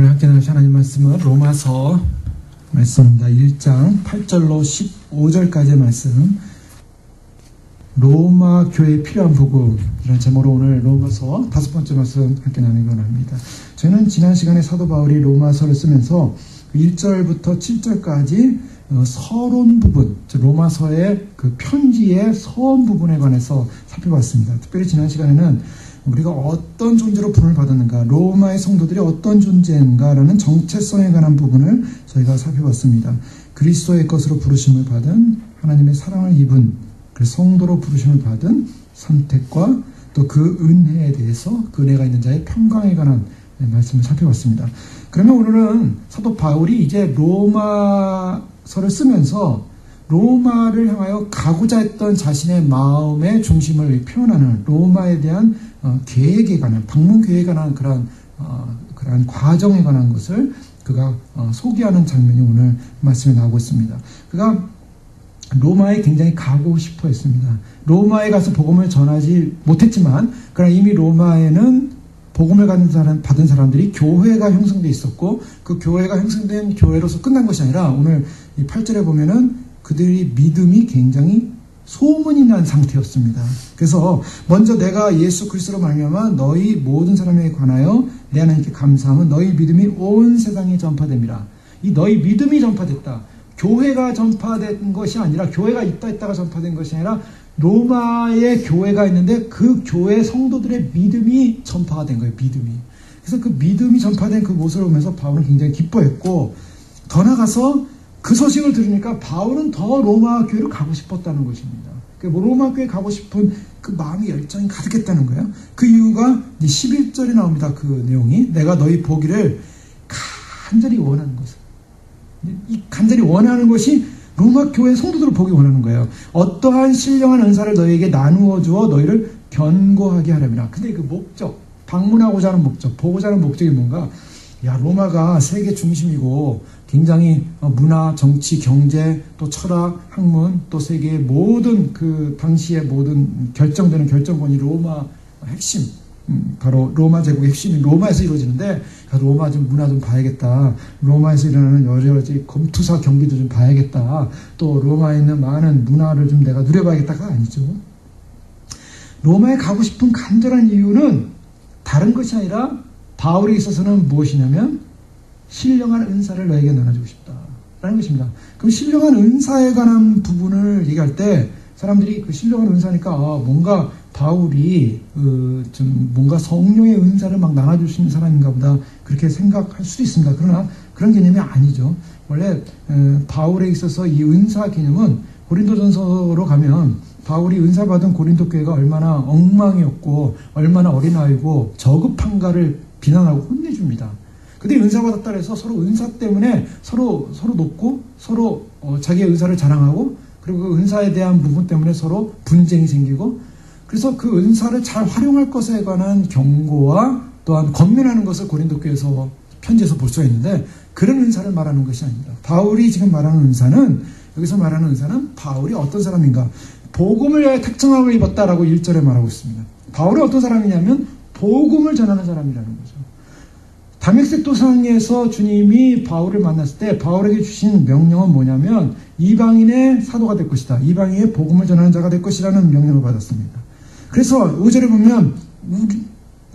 오늘 함께 나누실 하나님 말씀은 로마서 말씀입니다. 1장 8절로 15절까지의 말씀, 로마 교회에 필요한 복음, 이런 제목으로 오늘 로마서 5번째 말씀 함께 나누기 원합니다. 저희는 지난 시간에 사도 바울이 로마서를 쓰면서 1절부터 7절까지 서론 부분, 로마서의 그 편지의 서원 부분에 관해서 살펴봤습니다. 특별히 지난 시간에는 우리가 어떤 존재로 부름을 받았는가, 로마의 성도들이 어떤 존재인가라는 정체성에 관한 부분을 저희가 살펴봤습니다. 그리스도의 것으로 부르심을 받은, 하나님의 사랑을 입은, 그 성도로 부르심을 받은 선택과 또 그 은혜에 대해서, 그 은혜가 있는 자의 평강에 관한 말씀을 살펴봤습니다. 그러면 오늘은 사도 바울이 이제 로마서를 쓰면서 로마를 향하여 가고자 했던 자신의 마음의 중심을 표현하는 로마에 대한 계획에 관한, 방문 계획에 관한 그러한 과정에 관한 것을 그가 소개하는 장면이 오늘 말씀에 나오고 있습니다. 그가 로마에 굉장히 가고 싶어 했습니다. 로마에 가서 복음을 전하지 못했지만, 그러나 이미 로마에는 복음을 받은 사람들이 교회가 형성되어 있었고, 그 교회가 형성된 교회로서 끝난 것이 아니라 오늘 이 8절에 보면은 그들이 믿음이 굉장히 소문이 난 상태였습니다. 그래서 먼저 내가 예수 그리스도로 말미암아 너희 모든 사람에 관하여 내 하나님께 감사함은 너희 믿음이 온 세상에 전파됩니다. 이 너희 믿음이 전파됐다. 교회가 전파된 것이 아니라, 교회가 있다가 전파된 것이 아니라 로마에 교회가 있는데 그 교회 성도들의 믿음이 전파가 된 거예요. 믿음이. 그래서 그 믿음이 전파된 그 모습을 보면서 바울은 굉장히 기뻐했고, 더 나아가서 그 소식을 들으니까 바울은 더 로마 교회로 가고 싶었다는 것입니다. 로마 교회에 가고 싶은 그 마음의 열정이 가득했다는 거예요. 그 이유가 11절에 나옵니다. 그 내용이, 내가 너희 보기를 간절히 원하는 것을, 이 간절히 원하는 것이 로마 교회 성도들을 보기 원하는 거예요. 어떠한 신령한 은사를 너희에게 나누어 주어 너희를 견고하게 하려니라. 근데 그 목적, 방문하고자 하는 목적, 보고자 하는 목적이 뭔가? 야, 로마가 세계 중심이고 굉장히 문화, 정치, 경제, 또 철학, 학문, 또 세계의 모든 그 당시의 모든 결정되는 결정권이 로마 핵심, 바로 로마 제국의 핵심이 로마에서 이루어지는데, 로마 좀 문화 좀 봐야겠다. 로마에서 일어나는 여러 가지 검투사 경기도 좀 봐야겠다. 또 로마에 있는 많은 문화를 좀 내가 누려봐야겠다가 아니죠. 로마에 가고 싶은 간절한 이유는 다른 것이 아니라 바울에 있어서는 무엇이냐면 신령한 은사를 너에게 나눠주고 싶다라는 것입니다. 그럼 신령한 은사에 관한 부분을 얘기할 때 사람들이 그 신령한 은사니까 뭔가 바울이 좀 뭔가 성령의 은사를 막 나눠줄 수 있는 사람인가 보다, 그렇게 생각할 수도 있습니다. 그러나 그런 개념이 아니죠. 원래 바울에 있어서 이 은사 개념은 고린도전서로 가면 바울이 은사받은 고린도 교회가 얼마나 엉망이었고 얼마나 어린아이고 저급한가를 비난하고 혼내줍니다. 근데 은사받았다 해서 서로 은사 때문에 서로 높고 서로 자기의 은사를 자랑하고, 그리고 그 은사에 대한 부분 때문에 서로 분쟁이 생기고, 그래서 그 은사를 잘 활용할 것에 관한 경고와 또한 권면하는 것을 고린도 교회에서 편지에서 볼 수가 있는데, 그런 은사를 말하는 것이 아닙니다. 바울이 지금 말하는 은사는, 여기서 말하는 은사는 바울이 어떤 사람인가, 복음을 위하여 택정함을 입었다라고 1절에 말하고 있습니다. 바울이 어떤 사람이냐면 복음을 전하는 사람이라는 거죠. 다메섹 도상에서 주님이 바울을 만났을 때 바울에게 주신 명령은 뭐냐면 이방인의 사도가 될 것이다. 이방인의 복음을 전하는 자가 될 것이라는 명령을 받았습니다. 그래서 5절에 보면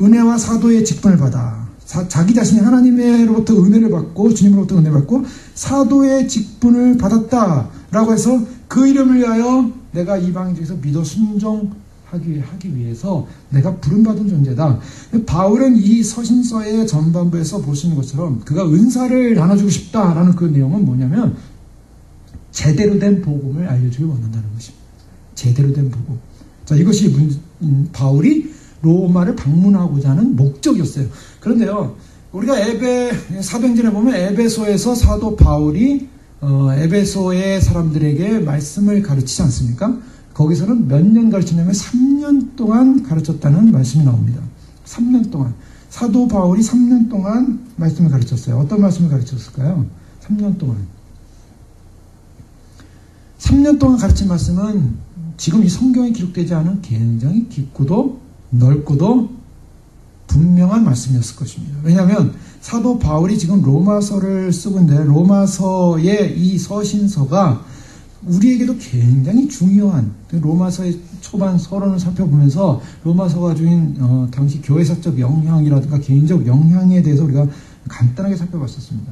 은혜와 사도의 직분을 받아, 자기 자신이 하나님으로부터 은혜를 받고 주님으로부터 은혜를 받고 사도의 직분을 받았다라고 해서 그 이름을 위하여 내가 이방인 중에서 믿어 순종하기 위해서 내가 부름받은 존재다. 바울은 이 서신서의 전반부에서 볼 수 있는 것처럼 그가 은사를 나눠주고 싶다라는 그 내용은 뭐냐면 제대로 된 복음을 알려주길 원한다는 것입니다. 제대로 된 복음. 자, 이것이 바울이 로마를 방문하고자 하는 목적이었어요. 그런데요, 우리가 사도행전에 보면 에베소에서 사도 바울이 에베소의 사람들에게 말씀을 가르치지 않습니까? 거기서는 몇 년 가르쳤냐면 3년 동안 가르쳤다는 말씀이 나옵니다. 3년 동안. 사도 바울이 3년 동안 말씀을 가르쳤어요. 어떤 말씀을 가르쳤을까요? 3년 동안. 3년 동안 가르친 말씀은 지금 이 성경에 기록되지 않은 굉장히 깊고도 넓고도 분명한 말씀이었을 것입니다. 왜냐하면 사도 바울이 지금 로마서를 쓰고 있는데 로마서의 이 서신서가 우리에게도 굉장히 중요한 로마서의 초반 서론을 살펴보면서 로마서가 주인 당시 교회사적 영향이라든가 개인적 영향에 대해서 우리가 간단하게 살펴봤었습니다.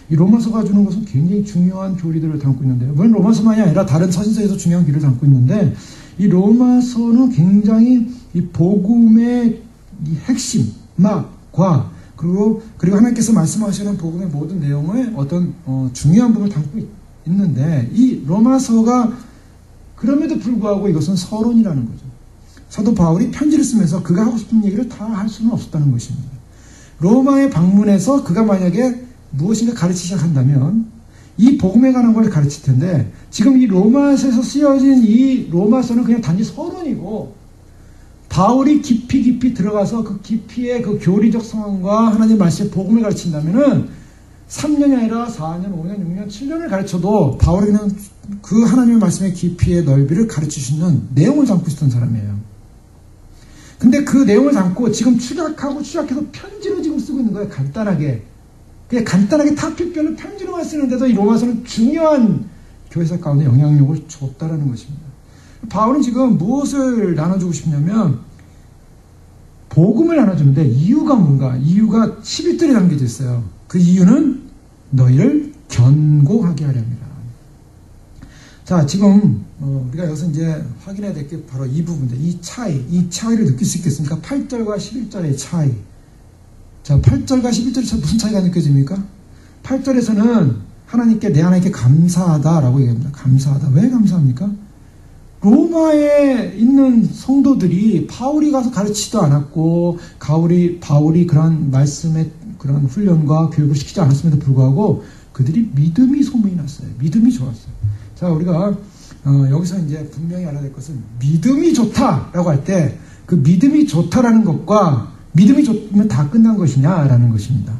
이 로마서가 주는 것은 굉장히 중요한 교리들을 담고 있는데요. 물론 로마서만이 아니라 다른 서신서에서 중요한 교리를 담고 있는데 이 로마서는 굉장히 이 복음의 이 핵심, 과 그리고 하나님께서 말씀하시는 복음의 모든 내용을 어떤 중요한 부분을 담고 있는데 이 로마서가 그럼에도 불구하고 이것은 서론이라는 거죠. 사도 바울이 편지를 쓰면서 그가 하고 싶은 얘기를 다 할 수는 없었다는 것입니다. 로마에 방문해서 그가 만약에 무엇인가 가르치기 시작한다면 이 복음에 관한 걸 가르칠 텐데 지금 이 로마서에서 쓰여진 이 로마서는 그냥 단지 서론이고 바울이 깊이 들어가서 그 깊이의 그 교리적 상황과 하나님의 말씀의 복음을 가르친다면은 3년이 아니라 4년, 5년, 6년, 7년을 가르쳐도 바울이 그냥 그 하나님의 말씀의 깊이의 넓이를 가르칠 수 있는 내용을 담고 있었던 사람이에요. 근데 그 내용을 담고 지금 추적해서 편지로 지금 쓰고 있는 거예요. 간단하게. 그냥 간단하게 타픽별로 편지로만 쓰는데도 이 로마서는 중요한 교회사 가운데 영향력을 줬다라는 것입니다. 바울은 지금 무엇을 나눠주고 싶냐면 복음을 나눠주는데 이유가 뭔가? 이유가 11절에 담겨져 있어요. 그 이유는 너희를 견고하게 하려 합니다. 자, 지금 우리가 여기서 이제 확인해야 될 게 바로 이 부분인데 이 차이를 느낄 수 있겠습니까? 8절과 11절의 차이. 자, 8절과 11절에서 무슨 차이가 느껴집니까? 8절에서는 내 하나님께 감사하다라고 얘기합니다. 감사하다. 왜 감사합니까? 로마에 있는 성도들이 바울이 가서 가르치지도 않았고 바울이 그런 말씀의 그런 훈련과 교육을 시키지 않았음에도 불구하고 그들이 믿음이 소문이 났어요. 믿음이 좋았어요. 자, 우리가 여기서 이제 분명히 알아야 될 것은 믿음이 좋다라고 할 때 그 믿음이 좋다라는 것과 믿음이 좋으면 다 끝난 것이냐라는 것입니다.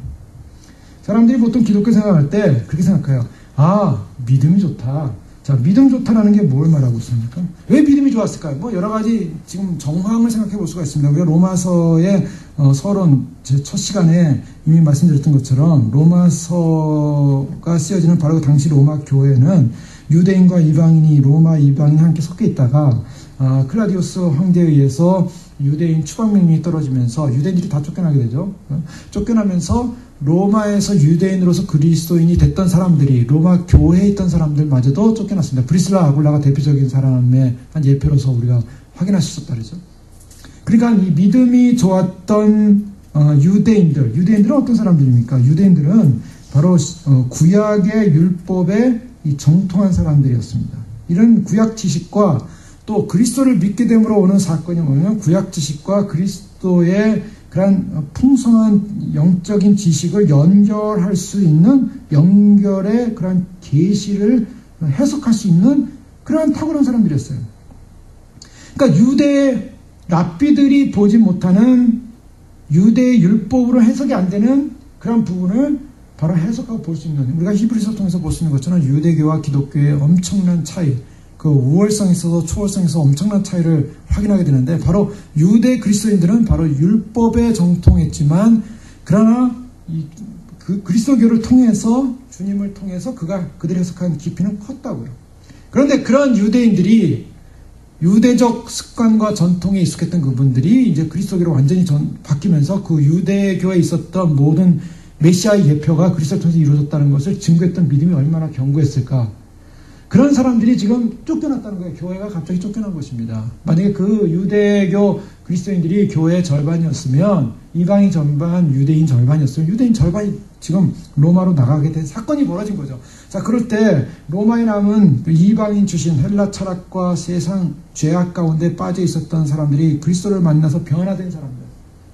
사람들이 보통 기독교 생각할 때 그렇게 생각해요. 아, 믿음이 좋다. 자, 믿음 좋다라는 게 뭘 말하고 있습니까? 왜 믿음이 좋았을까요? 뭐 여러 가지 지금 정황을 생각해 볼 수가 있습니다. 우리가 로마서의 서론 제 첫 시간에 이미 말씀드렸던 것처럼 로마서가 쓰여지는 바로 그 당시 로마 교회는 유대인과 이방인이 로마 이방인이 함께 섞여 있다가 클라디우스 황제에 의해서 유대인 추방 명령이 떨어지면서 유대인들이 다 쫓겨나게 되죠. 쫓겨나면서 로마에서 유대인으로서 그리스도인이 됐던 사람들이 로마 교회에 있던 사람들마저도 쫓겨났습니다. 브리슬라 아굴라가 대표적인 사람의 한 예표로서 우리가 확인할 수 있었다 그러죠. 그러니까 이 믿음이 좋았던 유대인들은 어떤 사람들입니까? 유대인들은 바로 구약의 율법에 이 정통한 사람들이었습니다. 이런 구약 지식과 또 그리스도를 믿게 됨으로 오는 사건이 뭐냐면 구약 지식과 그리스도의 그런 풍성한 영적인 지식을 연결할 수 있는 연결의 그런 계시를 해석할 수 있는 그런 탁월한 사람들이었어요. 그러니까 유대 랍비들이 보지 못하는 유대의 율법으로 해석이 안 되는 그런 부분을 바로 해석하고 볼 수 있는, 우리가 히브리서 통해서 볼 수 있는 것처럼 유대교와 기독교의 엄청난 차이, 그 우월성에 있어서 초월성에 있어서 엄청난 차이를 확인하게 되는데, 바로 유대 그리스도인들은 바로 율법에 정통했지만 그러나 그 그리스도교를 통해서, 주님을 통해서 그들이 해석한 깊이는 컸다고요. 그런데 그런 유대인들이 유대적 습관과 전통에 익숙했던 그분들이 이제 그리스도교로 완전히 바뀌면서 그 유대교에 있었던 모든 메시아의 예표가 그리스도를 통해서 이루어졌다는 것을 증거했던 믿음이 얼마나 견고했을까. 그런 사람들이 지금 쫓겨났다는 거예요. 교회가 갑자기 쫓겨난 것입니다. 만약에 그 유대교 그리스도인들이 교회의 절반이었으면, 이방인 절반, 유대인 절반이었으면 유대인 절반이 지금 로마로 나가게 된 사건이 벌어진 거죠. 자, 그럴 때 로마에 남은 이방인 출신 헬라 철학과 세상 죄악 가운데 빠져 있었던 사람들이 그리스도를 만나서 변화된 사람들.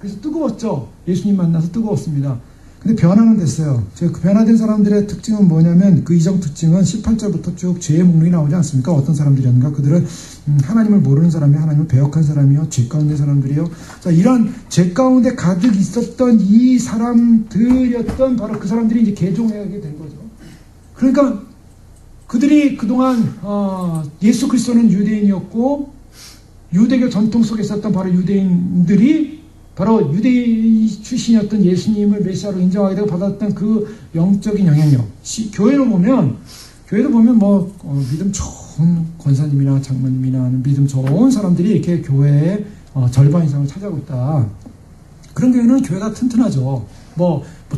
그래서 뜨거웠죠. 예수님 만나서 뜨거웠습니다. 근데 변화는 됐어요. 그 변화된 사람들의 특징은 뭐냐면, 그 이정 특징은 18절부터 쭉 죄의 목록이 나오지 않습니까? 어떤 사람들이었는가? 그들은 하나님을 모르는 사람이요, 하나님을 배역한 사람이요, 죄 가운데 사람들이요. 자, 이런 죄 가운데 가득 있었던 이 사람들이었던 바로 그 사람들이 이제 개종하게 된 거죠. 그러니까 그들이 그동안 예수 그리스도는 유대인이었고 유대교 전통 속에 있었던 바로 유대인들이 바로 유대 출신이었던 예수님을 메시아로 인정하게 되고 받았던 그 영적인 영향력. 교회를 보면 믿음 좋은 권사님이나 장로님이나 믿음 좋은 사람들이 이렇게 교회의 절반 이상을 차지하고 있다. 그런 교회는 교회가 튼튼하죠.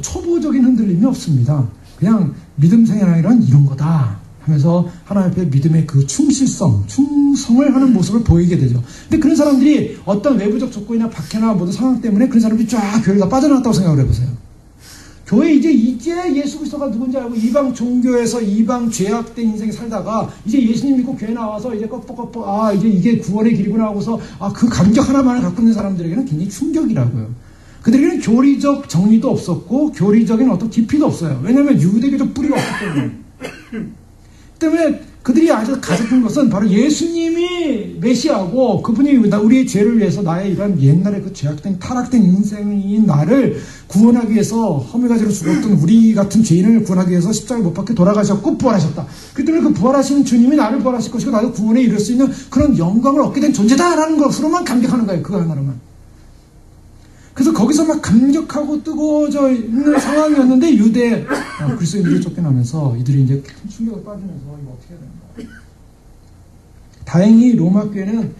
초보적인 흔들림이 없습니다. 그냥 믿음 생활이란 이런 거다 하면서 하나님 앞에 믿음의 그 충성을 하는 모습을 보이게 되죠. 근데 그런 사람들이 어떤 외부적 조건이나 박해나 모든 상황 때문에 그런 사람들이 쫙 교회를 다 빠져나갔다고 생각을 해보세요. 교회 이제 누구인지 알고 이방 종교에서 이방 죄악된 인생에 살다가 이제 예수님 믿고 교회 나와서 이제 껍벅 이제 이게 구원의 길이구나 하고서 그 감격 하나만을 갖고 있는 사람들에게는 굉장히 충격이라고요. 그들에게는 교리적 정리도 없었고 교리적인 어떤 깊이도 없어요. 왜냐하면 유대교적 뿌리가 없기 때문에 그들이 아주 가졌던 것은 바로 예수님이 메시아고 그분이 우리의 죄를 위해서 나의 이런 옛날에 그 죄악된 타락된 인생인 나를 구원하기 위해서 허물가지로 죽었던 우리 같은 죄인을 구원하기 위해서 십자가에 못 박혀 돌아가셨고 부활하셨다. 그렇기 때문에 그 부활하시는 주님이 나를 부활하실 것이고 나도 구원에 이룰 수 있는 그런 영광을 얻게 된 존재다라는 것으로만 감격하는 거예요. 그거 하나로만. 그래서 거기서 막 감격하고 뜨거워져 있는 상황이었는데 유대 그리스도인들이 쫓겨나면서 이들이 이제 큰 충격을 빠지면서 이거 어떻게 해야 되는가. 다행히 로마 교회는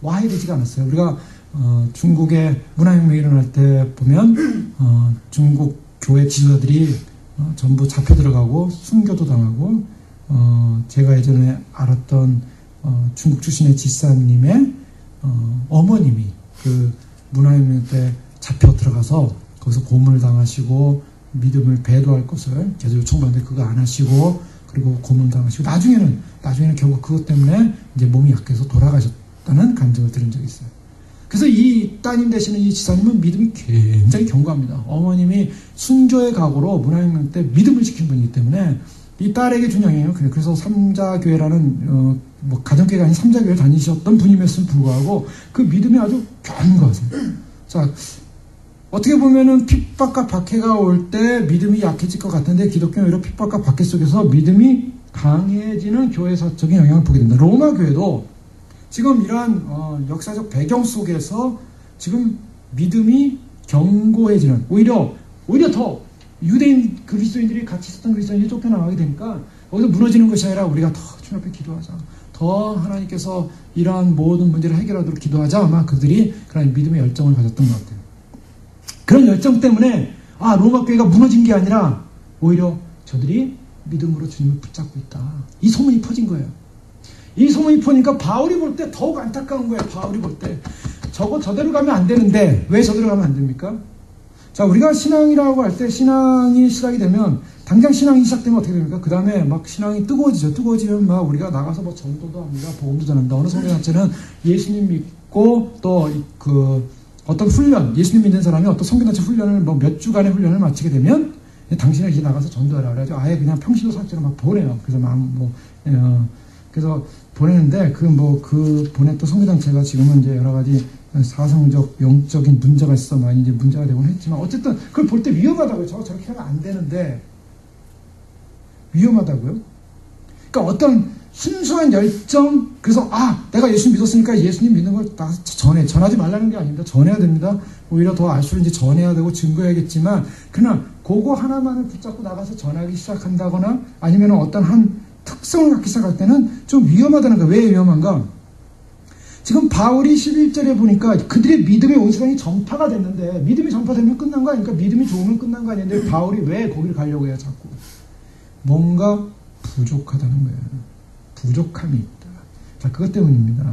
와해되지가 않았어요. 우리가 중국의 문화혁명이 일어날 때 보면 중국 교회 지도자들이 전부 잡혀 들어가고 순교도 당하고 제가 예전에 알았던 중국 출신의 지사님의 어머님이 그 문화혁명 때 잡혀 들어가서 거기서 고문을 당하시고 믿음을 배도할 것을 계속 요청받는데 그거 안 하시고 그리고 고문을 당하시고 나중에는 결국 그것 때문에 이제 몸이 약해서 돌아가셨다는 간증을 들은 적이 있어요. 그래서 이 따님 되시는 이 지사님은 믿음이 굉장히 견고합니다. 어머님이 순교의 각오로 문화혁명 때 믿음을 지킨 분이기 때문에 이 딸에게 준 영향이에요. 그래서 삼자교회라는 가정교회가 아닌 삼자교회를 다니셨던 분임에도 불구하고 그 믿음이 아주 견고하세요. 자, 어떻게 보면은 핍박과 박해가 올 때 믿음이 약해질 것 같은데 기독교는 오히려 핍박과 박해 속에서 믿음이 강해지는 교회사적인 영향을 보게 됩니다. 로마 교회도 지금 이러한 역사적 배경 속에서 지금 믿음이 견고해지는 오히려 더 유대인 그리스도인들이 같이 있었던 그리스도인들이 쫓겨나가게 되니까 거기서 무너지는 것이 아니라 우리가 더 주님 앞에 기도하자. 더 하나님께서 이러한 모든 문제를 해결하도록 기도하자. 아마 그들이 그런 믿음의 열정을 가졌던 것 같아요. 그런 열정 때문에 로마 교회가 무너진 게 아니라 오히려 저들이 믿음으로 주님을 붙잡고 있다. 이 소문이 퍼진 거예요. 이 소문이 퍼니까 바울이 볼 때 더욱 안타까운 거예요. 바울이 볼 때 저대로 가면 안 되는데 왜 저대로 가면 안 됩니까? 자, 우리가 신앙이라고 할 때 신앙이 시작이 되면 당장 신앙이 시작되면 어떻게 됩니까? 그 다음에 막 신앙이 뜨거워지죠. 뜨거워지면 막 우리가 나가서 뭐 전도도 합니다. 복음도 전한다. 어느 성경 자체는 예수님 믿고 또 어떤 훈련, 예수님 믿는 사람이 어떤 성경자체 훈련을 몇 주간의 훈련을 마치게 되면 당신을 이제 나가서 전도하라 그래가지고 아예 그냥 평신도 사역자로 막 보내요. 그래서 그래서 보내는데 그 보냈던 성교단체가 지금은 이제 여러 가지 사상적, 영적인 문제가 있어 많이 이제 문제가 되곤 했지만 어쨌든 그걸 볼 때 위험하다고요. 저렇게 하면 안 되는데 위험하다고요. 그러니까 어떤 순수한 열정, 그래서 내가 예수 믿었으니까 예수님 믿는 걸 다 전하지 말라는 게 아닙니다. 전해야 됩니다. 오히려 더 알수록 이제 전해야 되고 증거해야겠지만 그러나 그거 하나만을 붙잡고 나가서 전하기 시작한다거나 아니면 어떤 한 특성을 갖기 시작할 때는 좀 위험하다는 거예요. 왜 위험한가? 지금 바울이 11절에 보니까 그들의 믿음의 온수단이 전파가 됐는데 믿음이 전파되면 끝난 거 아닙니까? 믿음이 좋으면 끝난 거 아닌데 바울이 왜 거기를 가려고 해요? 자꾸 뭔가 부족하다는 거예요. 부족함이 있다. 자, 그것 때문입니다.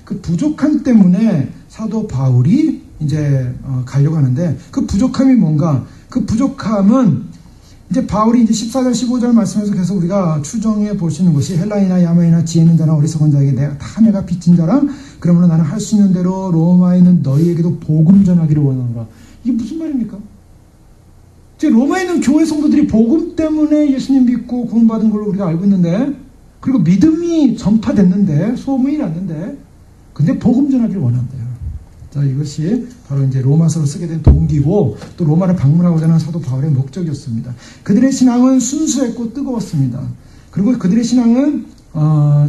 그 부족함 때문에 사도 바울이 이제 가려고 하는데 그 부족함이 뭔가? 그 부족함은 이제 바울이 이제 14절, 15절 말씀에서 계속 우리가 추정해 볼 수 있는 것이 헬라이나 야마이나 지혜 있는 자나 어리석은 자에게 내가 빚진 자라 그러므로 나는 할 수 있는 대로 로마에 있는 너희에게도 복음 전하기를 원하노라. 이게 무슨 말입니까? 로마에 있는 교회 성도들이 복음 때문에 예수님 믿고 구원받은 걸로 우리가 알고 있는데 그리고 믿음이 전파됐는데 소문이 났는데 근데 복음 전하기를 원한대요. 자, 이것이 바로 이제 로마서를 쓰게 된 동기고 또 로마를 방문하고자 하는 사도 바울의 목적이었습니다. 그들의 신앙은 순수했고 뜨거웠습니다. 그리고 그들의 신앙은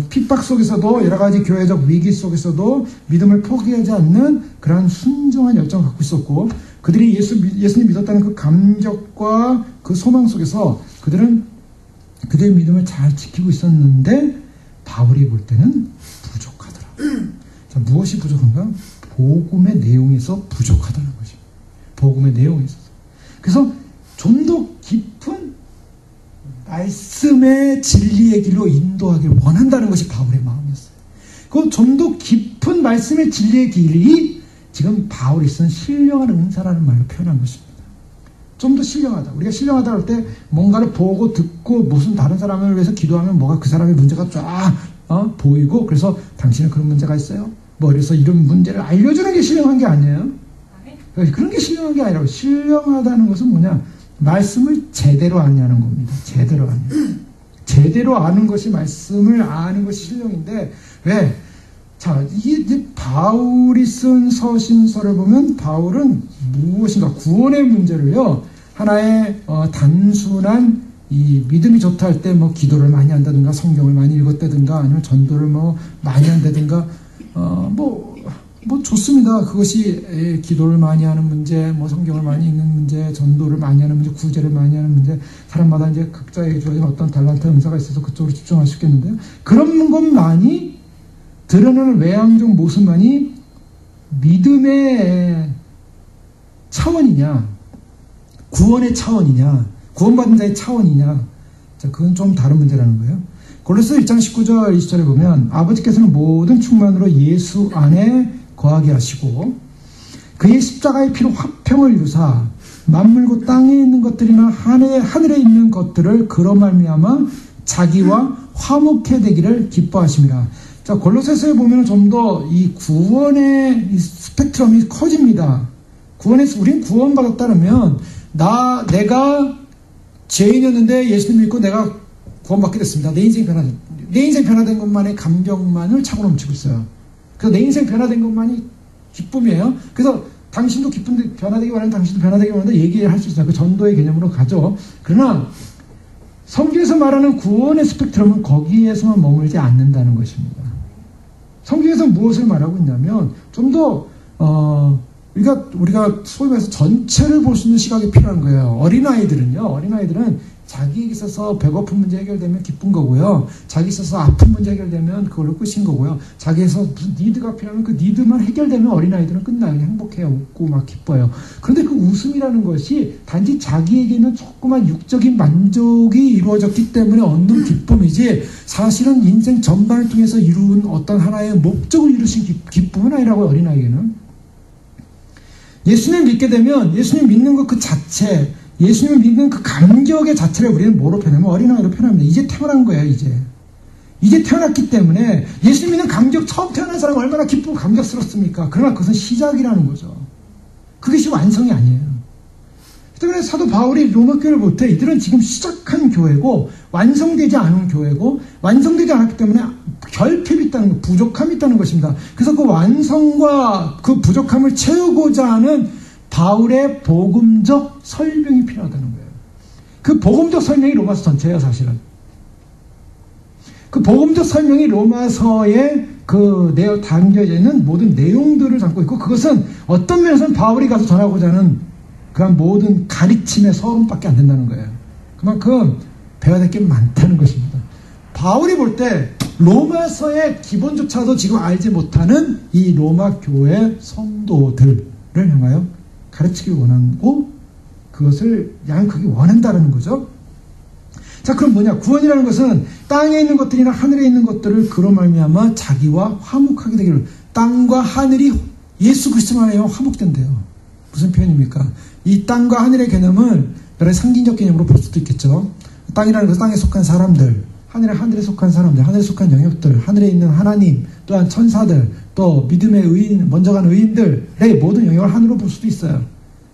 핍박 속에서도 여러 가지 교회적 위기 속에서도 믿음을 포기하지 않는 그러한 순종한 열정을 갖고 있었고, 그들이 예수님 믿었다는 그 감격과 그 소망 속에서 그들은 그들의 믿음을 잘 지키고 있었는데 바울이 볼 때는 부족하더라. 자, 무엇이 부족한가? 복음의 내용에서 부족하다는 것입니다. 복음의 내용에 있어서. 그래서 좀 더 깊은 말씀의 진리의 길로 인도하기를 원한다는 것이 바울의 마음이었어요. 그 좀 더 깊은 말씀의 진리의 길이 지금 바울이 쓴 신령한 은사라는 말로 표현한 것입니다. 좀 더 신령하다. 우리가 신령하다 할 때 뭔가를 보고 듣고 무슨 다른 사람을 위해서 기도하면 뭐가 그 사람의 문제가 쫙 보이고, 그래서 당신은 그런 문제가 있어요? 뭐 그래서 이런 문제를 알려주는 게 신령한 게 아니에요. 그런 게 신령한 게 아니라, 신령하다는 것은 뭐냐? 말씀을 제대로 아냐는 겁니다. 제대로 아냐. 제대로 아는 것이, 말씀을 아는 것이 신령인데, 왜? 자, 이게 바울이 쓴 서신서를 보면 바울은 무엇인가? 구원의 문제를요, 하나의 단순한 이 믿음이 좋다 할 때 뭐 기도를 많이 한다든가 성경을 많이 읽었다든가 아니면 전도를 뭐 많이 한다든가 뭐 좋습니다. 그것이 기도를 많이 하는 문제, 뭐 성경을 많이 읽는 문제, 전도를 많이 하는 문제, 구제를 많이 하는 문제, 사람마다 이제 각자에게 주어진 어떤 달란트 은사가 있어서 그쪽으로 집중할 수 있겠는데요. 그런 것만이, 드러나는 외향적 모습만이 믿음의 차원이냐, 구원의 차원이냐, 구원받은 자의 차원이냐, 자, 그건 좀 다른 문제라는 거예요. 골로새 1장 19절 20절에 보면 아버지께서는 모든 충만으로 예수 안에 거하게 하시고 그의 십자가의 피로 화평을 이루사 만물고 땅에 있는 것들이나 하늘에 있는 것들을 그로 말미암아 자기와 화목해 되기를 기뻐하심이라. 자, 골로새서에 보면 좀 더 이 구원의 이 스펙트럼이 커집니다. 우린 구원받았다면 내가 죄인이었는데 예수님 믿고 내가 구원받게 됐습니다. 내 인생 변화된 것만의 감격만을 차고 넘치고 있어요. 그래서 내 인생 변화된 것만이 기쁨이에요. 그래서 당신도 기쁜데 변화되기 원하는, 당신도 변화되기 원하는데 얘기할 수 있어요. 그 전도의 개념으로 가죠. 그러나 성경에서 말하는 구원의 스펙트럼은 거기에서만 머물지 않는다는 것입니다. 성경에서 무엇을 말하고 있냐면 좀 더 우리가 소위 말해서 전체를 볼 수 있는 시각이 필요한 거예요. 어린아이들은 자기에게 있어서 배고픈 문제 해결되면 기쁜 거고요. 자기 있어서 아픈 문제 해결되면 그걸로 끝인 거고요. 자기에서 무슨 니드가 필요하면 그 니드만 해결되면 어린아이들은 끝나요. 행복해요. 웃고 막 기뻐요. 그런데 그 웃음이라는 것이 단지 자기에게는 조그만 육적인 만족이 이루어졌기 때문에 얻는 기쁨이지, 사실은 인생 전반을 통해서 이룬 어떤 하나의 목적을 이루신 기쁨은 아니라고요. 어린아이에게는. 예수님 믿게 되면 예수님 믿는 것 그 자체, 예수님을 믿는 그 감격의 자체를 우리는 뭐로 표현하면 어린아이로 표현합니다. 이제 태어난 거예요. 이제 태어났기 때문에 예수님 믿는 감격, 처음 태어난 사람은 얼마나 기쁘고 감격스럽습니까? 그러나 그것은 시작이라는 거죠. 그것이 완성이 아니에요. 때문에 사도 바울이 로마 교회를 볼 때 이들은 지금 시작한 교회고 완성되지 않은 교회고, 완성되지 않았기 때문에 결핍이 있다는 것, 부족함이 있다는 것입니다. 그래서 그 완성과 그 부족함을 채우고자 하는 바울의 복음적 설명이 필요하다는 거예요. 그 복음적 설명이 로마서 전체예요, 사실은. 그 복음적 설명이 로마서에 담겨져 있는 모든 내용들을 담고 있고, 그것은 어떤 면에서는 바울이 가서 전하고자 하는 그런 모든 가르침의 서론밖에 안 된다는 거예요. 그만큼 배워야 될 게 많다는 것입니다. 바울이 볼 때 로마서의 기본조차도 지금 알지 못하는 이 로마 교회 성도들을 향하여 가르치기 원하고 그것을 양극히 원한다는 거죠. 자, 그럼 뭐냐? 구원이라는 것은 땅에 있는 것들이나 하늘에 있는 것들을 그로 말미암아 자기와 화목하게 되기를. 땅과 하늘이 예수 그리스도만 하여 화목된대요. 무슨 표현입니까? 이 땅과 하늘의 개념을 여러 상징적 개념으로 볼 수도 있겠죠. 땅이라는 것은 땅에 속한 사람들, 하늘에 속한 사람들, 하늘에 속한 영역들, 하늘에 있는 하나님, 또한 천사들, 또 믿음의 의인, 먼저 간 의인들의 모든 영역을 하늘로 볼 수도 있어요.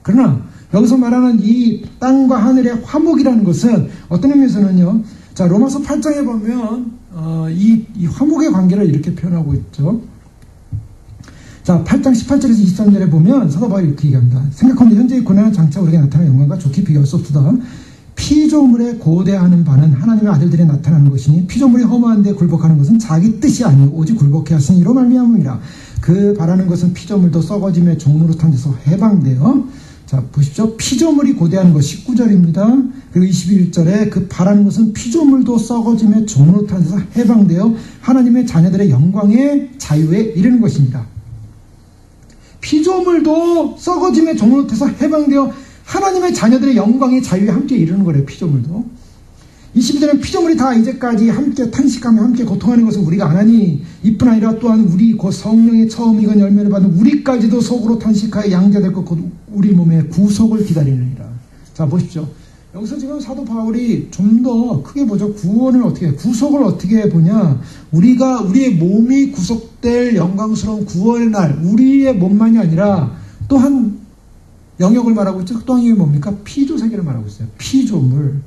그러나 여기서 말하는 이 땅과 하늘의 화목이라는 것은 어떤 의미에서는요, 자, 로마서 8장에 보면 이 화목의 관계를 이렇게 표현하고 있죠. 자, 8장 18절에서 23절에 보면 사도 바울이 이렇게 얘기합니다. 생각하면 현재의 고난은 장차 우리에게 나타난 영광과 좋게 비교할 수 없도다. 피조물에 고대하는 바는 하나님의 아들들이 나타나는 것이니 피조물이 허무한 데 굴복하는 것은 자기 뜻이 아니오 오직 굴복해 하시니 이로 말미암음이라. 그 바라는 것은 피조물도 썩어짐의 종로로 탄 데서 해방되어, 자 보십시오. 피조물이 고대하는 것 19절입니다. 그리고 21절에 그 바라는 것은 피조물도 썩어짐의 종로로 탄 데서 해방되어 하나님의 자녀들의 영광의 자유에 이르는 것입니다. 피조물도 썩어짐의 종로로 탄 데서 해방되어 하나님의 자녀들의 영광의 자유에 함께 이르는 거래요. 피조물도. 22절은 피조물이 다 이제까지 함께 탄식하며 함께 고통하는 것을 우리가 안 하니 이뿐 아니라 또한 우리 곧 성령의 처음 익은 열매를 받은 우리까지도 속으로 탄식하여 양자될 것 곧 우리 몸의 구속을 기다리느니라. 자 보십시오. 여기서 지금 사도 바울이 좀 더 크게 보죠. 구원을 어떻게, 구속을 어떻게 보냐. 우리의 몸이 구속될 영광스러운 구원의 날, 우리의 몸만이 아니라 또한 영역을 말하고 있죠. 또 한 게 뭡니까? 피조 세계를 말하고 있어요. 피조물.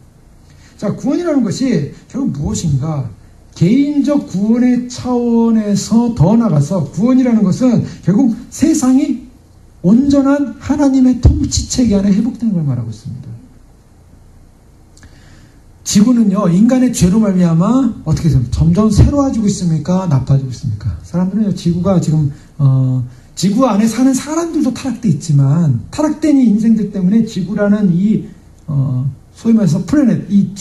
자, 구원이라는 것이 결국 무엇인가? 개인적 구원의 차원에서 더 나가서 구원이라는 것은 결국 세상이 온전한 하나님의 통치체계 안에 회복되는 걸 말하고 있습니다. 지구는요, 인간의 죄로 말미암아 어떻게 해서 점점 새로워지고 있습니까? 나빠지고 있습니까? 사람들은요, 지구가 지금 지구 안에 사는 사람들도 타락돼 있지만 타락된 이 인생들 때문에 지구라는 이 소위 말해서 플래닛, 이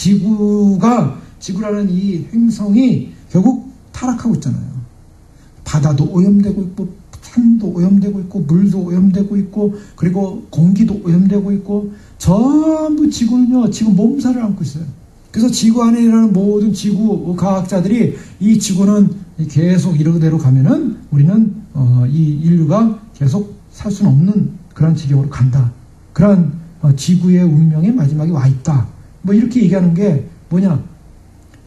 지구라는 이 행성이 결국 타락하고 있잖아요. 바다도 오염되고 있고 산도 오염되고 있고 물도 오염되고 있고 그리고 공기도 오염되고 있고 전부 지구는요 지금 몸살을 앓고 있어요. 그래서 지구 안에 일어나는 모든 지구 과학자들이 이 지구는 계속 이러대로 가면은 우리는 이 인류가 계속 살 수는 없는 그런 지경으로 간다. 그런 지구의 운명의 마지막에 와 있다. 뭐 이렇게 얘기하는 게 뭐냐?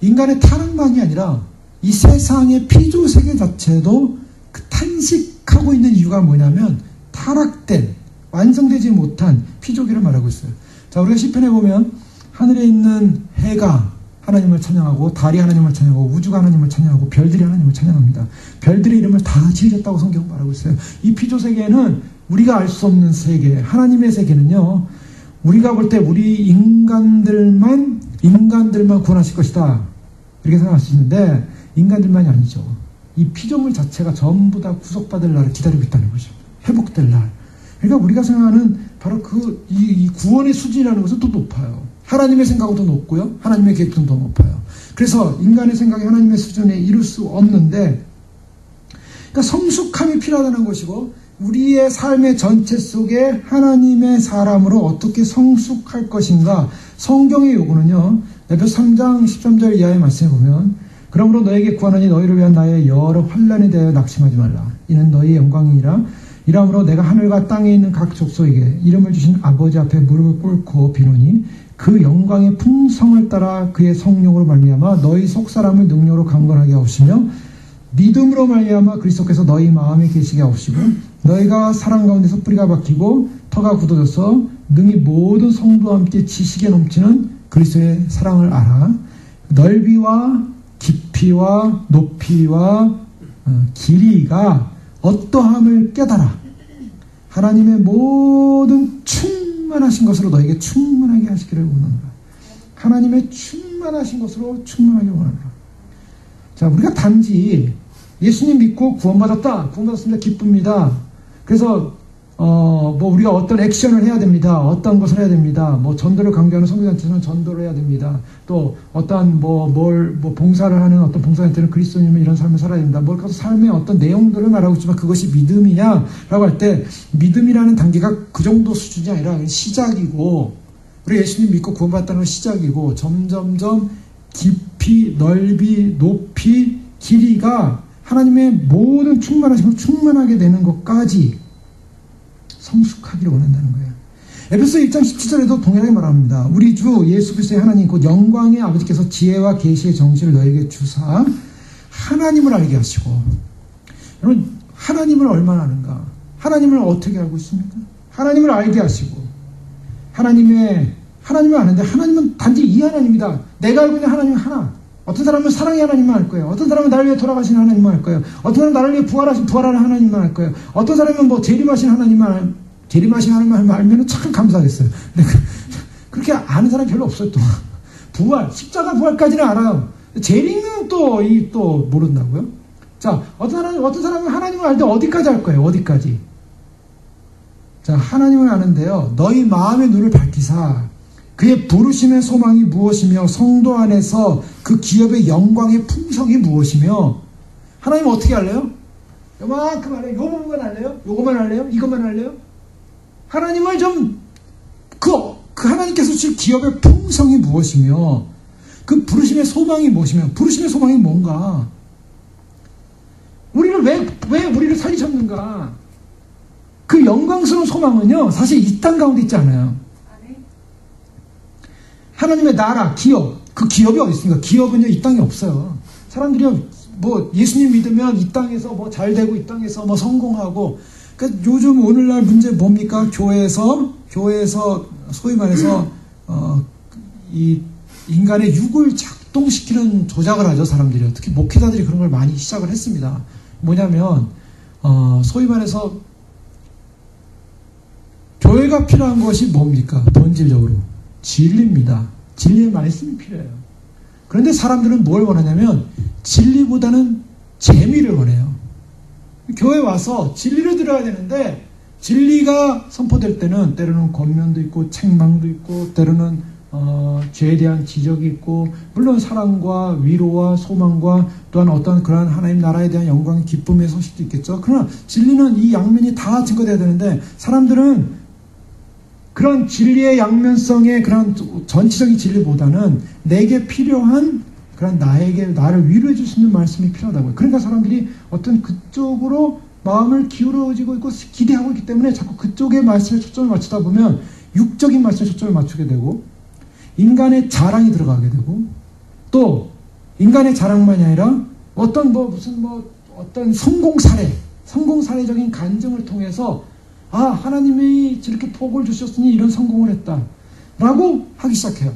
인간의 타락만이 아니라 이 세상의 피조 세계 자체도 그 탄식하고 있는 이유가 뭐냐면 타락된 완성되지 못한 피조계를 말하고 있어요. 자, 우리가 시편에 보면 하늘에 있는 해가 하나님을 찬양하고 달이 하나님을 찬양하고 우주가 하나님을 찬양하고 별들이 하나님을 찬양합니다. 별들의 이름을 다 지으셨다고 성경 말하고 있어요. 이 피조 세계는 우리가 알 수 없는 세계, 하나님의 세계는요. 우리가 볼 때 우리 인간들만 구원하실 것이다. 이렇게 생각할 수 있는데 인간들만이 아니죠. 이 피조물 자체가 전부 다 구속받을 날을 기다리고 있다는 거죠. 회복될 날. 그러니까 우리가 생각하는 바로 이 구원의 수준이라는 것은 또 높아요. 하나님의 생각은 더 높고요. 하나님의 계획은 더 높아요. 그래서 인간의 생각이 하나님의 수준에 이룰 수 없는데, 그러니까 성숙함이 필요하다는 것이고, 우리의 삶의 전체 속에 하나님의 사람으로 어떻게 성숙할 것인가. 성경의 요구는요, 에베소 3장 13절 이하의 말씀에 보면, 그러므로 너에게 구하노니 너희를 위한 나의 여러 환난에 대하여 낙심하지 말라. 이는 너희의 영광이니라. 이러므로 내가 하늘과 땅에 있는 각 족속에게 이름을 주신 아버지 앞에 무릎을 꿇고 비노니 그 영광의 풍성을 따라 그의 성령으로 말미암아 너희 속사람을 능력으로 강건하게 하시며 믿음으로 말미암아 그리스도께서 너희 마음에 계시게 하시고 너희가 사랑 가운데서 뿌리가 박히고 터가 굳어져서 능히 모든 성도와 함께 지식에 넘치는 그리스도의 사랑을 알아. 넓이와 깊이와 높이와 길이가 어떠함을 깨달아. 하나님의 모든 충만하신 것으로 너에게 충만하게 하시기를 원하노라. 하나님의 충만하신 것으로 충만하게 원하노라. 자, 우리가 단지 예수님 믿고 구원받았습니다. 기쁩니다. 그래서 우리가 어떤 액션을 해야 됩니다. 어떤 것을 해야 됩니다. 전도를 강조하는 선교단체는 전도를 해야 됩니다. 또 어떠한 봉사를 하는 어떤 봉사단체는 그리스도인이면 이런 삶을 살아야 됩니다. 그래서 삶의 어떤 내용들을 말하고 있지만 그것이 믿음이냐라고 할 때 믿음이라는 단계가 그 정도 수준이 아니라 시작이고 우리 예수님 믿고 구원받았다는 건 시작이고 점점점 깊이, 넓이, 높이, 길이가 하나님의 모든 충만하심을 충만하게 되는 것까지 성숙하기를 원한다는 거예요. 에베소 1장 17절에도 동일하게 말합니다. 우리 주 예수 그리스도의 하나님 곧 영광의 아버지께서 지혜와 계시의 정신을 너에게 주사 하나님을 알게 하시고. 여러분, 하나님을 얼마나 아는가? 하나님을 어떻게 알고 있습니까? 하나님을 알게 하시고 하나님을 아는데 하나님은 단지 이 하나님이다. 내가 알고 있는 하나님은 하나. 어떤 사람은 사랑의 하나님만 알 거예요. 어떤 사람은 나를 위해 돌아가신 하나님만 알 거예요. 어떤 사람은 나를 위해 부활하는 하나님만 알 거예요. 어떤 사람은 재림하신 하나님만 알면 참 감사하겠어요. 그렇게 아는 사람이 별로 없어요, 또. 부활, 십자가 부활까지는 알아요. 재림은 또 모른다고요? 자, 어떤 사람은 하나님을 알 때 어디까지 알 거예요? 어디까지? 자, 하나님을 아는데요. 너희 마음의 눈을 밝히사 그의 부르심의 소망이 무엇이며 성도 안에서 그 기업의 영광의 풍성이 무엇이며 하나님 어떻게 알래요? 요만큼 알래요? 요 부분만 알래요? 요것만 알래요? 이것만 알래요? 하나님을 좀 그 하나님께서 주실 기업의 풍성이 무엇이며 그 부르심의 소망이 무엇이며 부르심의 소망이 뭔가 우리를 왜 우리를 살리셨는가 그 영광스러운 소망은요 사실 이 땅 가운데 있지 않아요. 하나님의 나라, 기업, 그 기업이 어디 있습니까? 기업은요 이 땅에 없어요. 사람들이 뭐 예수님 믿으면 이 땅에서 뭐 잘 되고 이 땅에서 뭐 성공하고 그러니까 요즘 오늘날 문제 뭡니까? 교회에서 소위 말해서 이 인간의 육을 작동시키는 조작을 하죠. 사람들이 특히 목회자들이 그런 걸 많이 시작을 했습니다. 뭐냐면 소위 말해서 교회가 필요한 것이 뭡니까? 본질적으로 진리입니다. 진리의 말씀이 필요해요. 그런데 사람들은 뭘 원하냐면 진리보다는 재미를 원해요. 교회 와서 진리를 들어야 되는데 진리가 선포될 때는 때로는 권면도 있고 책망도 있고 때로는 죄에 대한 지적이 있고 물론 사랑과 위로와 소망과 또한 어떤 그러한 하나님 나라에 대한 영광 기쁨의 소식도 있겠죠. 그러나 진리는 이 양면이 다 증거돼야 되는데 사람들은 그런 진리의 양면성의 그런 전체적인 진리보다는 내게 필요한 그런 나를 위로해 줄 수 있는 말씀이 필요하다고요. 그러니까 사람들이 어떤 그쪽으로 마음을 기울어지고 있고 기대하고 있기 때문에 자꾸 그쪽의 말씀에 초점을 맞추다 보면 육적인 말씀에 초점을 맞추게 되고 인간의 자랑이 들어가게 되고 또 인간의 자랑만이 아니라 어떤 어떤 성공 사례적인 간증을 통해서 하나님이 저렇게 복을 주셨으니 이런 성공을 했다라고 하기 시작해요.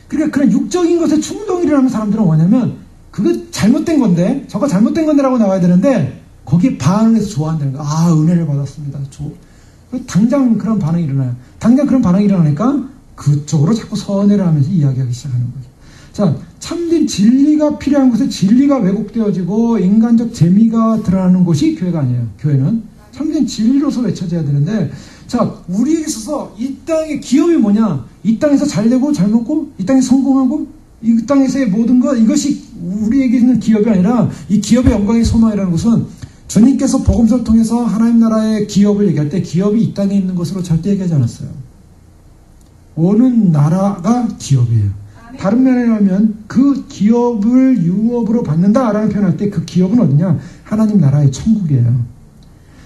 그러니까 그런 육적인 것에 충동이 일어나는 사람들은 뭐냐면 그거 잘못된 건데 저거 잘못된 건데라고 나와야 되는데 거기에 반응을 해서 좋아한다는 거예요. 은혜를 받았습니다. 당장 그런 반응이 일어나요. 당장 그런 반응이 일어나니까 그쪽으로 자꾸 선회를 하면서 이야기하기 시작하는 거죠. 자, 참된 진리가 필요한 곳에 진리가 왜곡되어지고 인간적 재미가 드러나는 곳이 교회가 아니에요. 교회는 참된 진리로서 외쳐져야 되는데 자, 우리에게 있어서 이 땅의 기업이 뭐냐? 이 땅에서 잘 되고 잘 먹고 이 땅에서 성공하고 이 땅에서의 모든 것 이것이 우리에게 있는 기업이 아니라 이 기업의 영광의 소망이라는 것은 주님께서 복음서를 통해서 하나님 나라의 기업을 얘기할 때 기업이 이 땅에 있는 것으로 절대 얘기하지 않았어요. 오는 나라가 기업이에요. 다른 면에 하면 그 기업을 유업으로 받는다라는 표현할 때 그 기업은 어디냐? 하나님 나라의 천국이에요.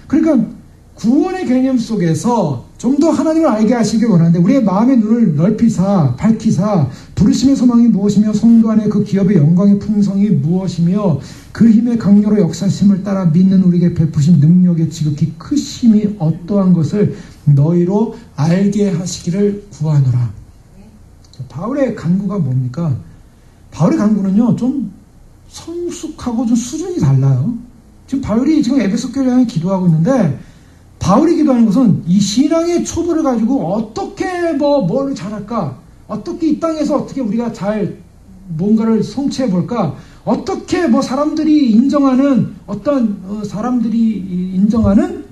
그러니까 구원의 개념 속에서 좀 더 하나님을 알게 하시길 원하는데 우리의 마음의 눈을 넓히사 밝히사 부르심의 소망이 무엇이며 성도 안에 그 기업의 영광의 풍성이 무엇이며 그 힘의 강요로 역사심을 따라 믿는 우리에게 베푸신 능력의 지극히 크심이 어떠한 것을 너희로 알게 하시기를 구하노라. 바울의 간구가 뭡니까? 바울의 간구는요 좀 성숙하고 좀 수준이 달라요. 지금 바울이 지금 에베소 교회를 향해 기도하고 있는데 바울이 기도하는 것은 이 신앙의 초보를 가지고 어떻게 뭘 잘할까? 어떻게 이 땅에서 어떻게 우리가 잘 뭔가를 성취해 볼까? 어떻게 사람들이 인정하는 사람들이 인정하는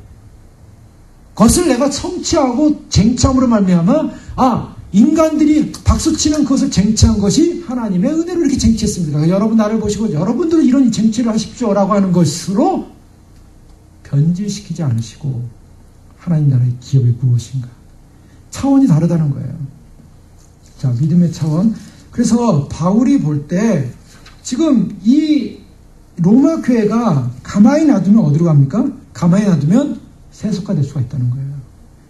것을 내가 성취하고 쟁취함으로 말미암아 인간들이 박수치는 그것을 쟁취한 것이 하나님의 은혜로 이렇게 쟁취했습니다. 그러니까 여러분 나를 보시고 여러분들은 이런 쟁취를 하십시오라고 하는 것으로 변질시키지 않으시고 하나님 나라의 기업이 무엇인가 차원이 다르다는 거예요. 자, 믿음의 차원. 그래서 바울이 볼 때 지금 이 로마 교회가 가만히 놔두면 어디로 갑니까? 가만히 놔두면 세속화될 수가 있다는 거예요.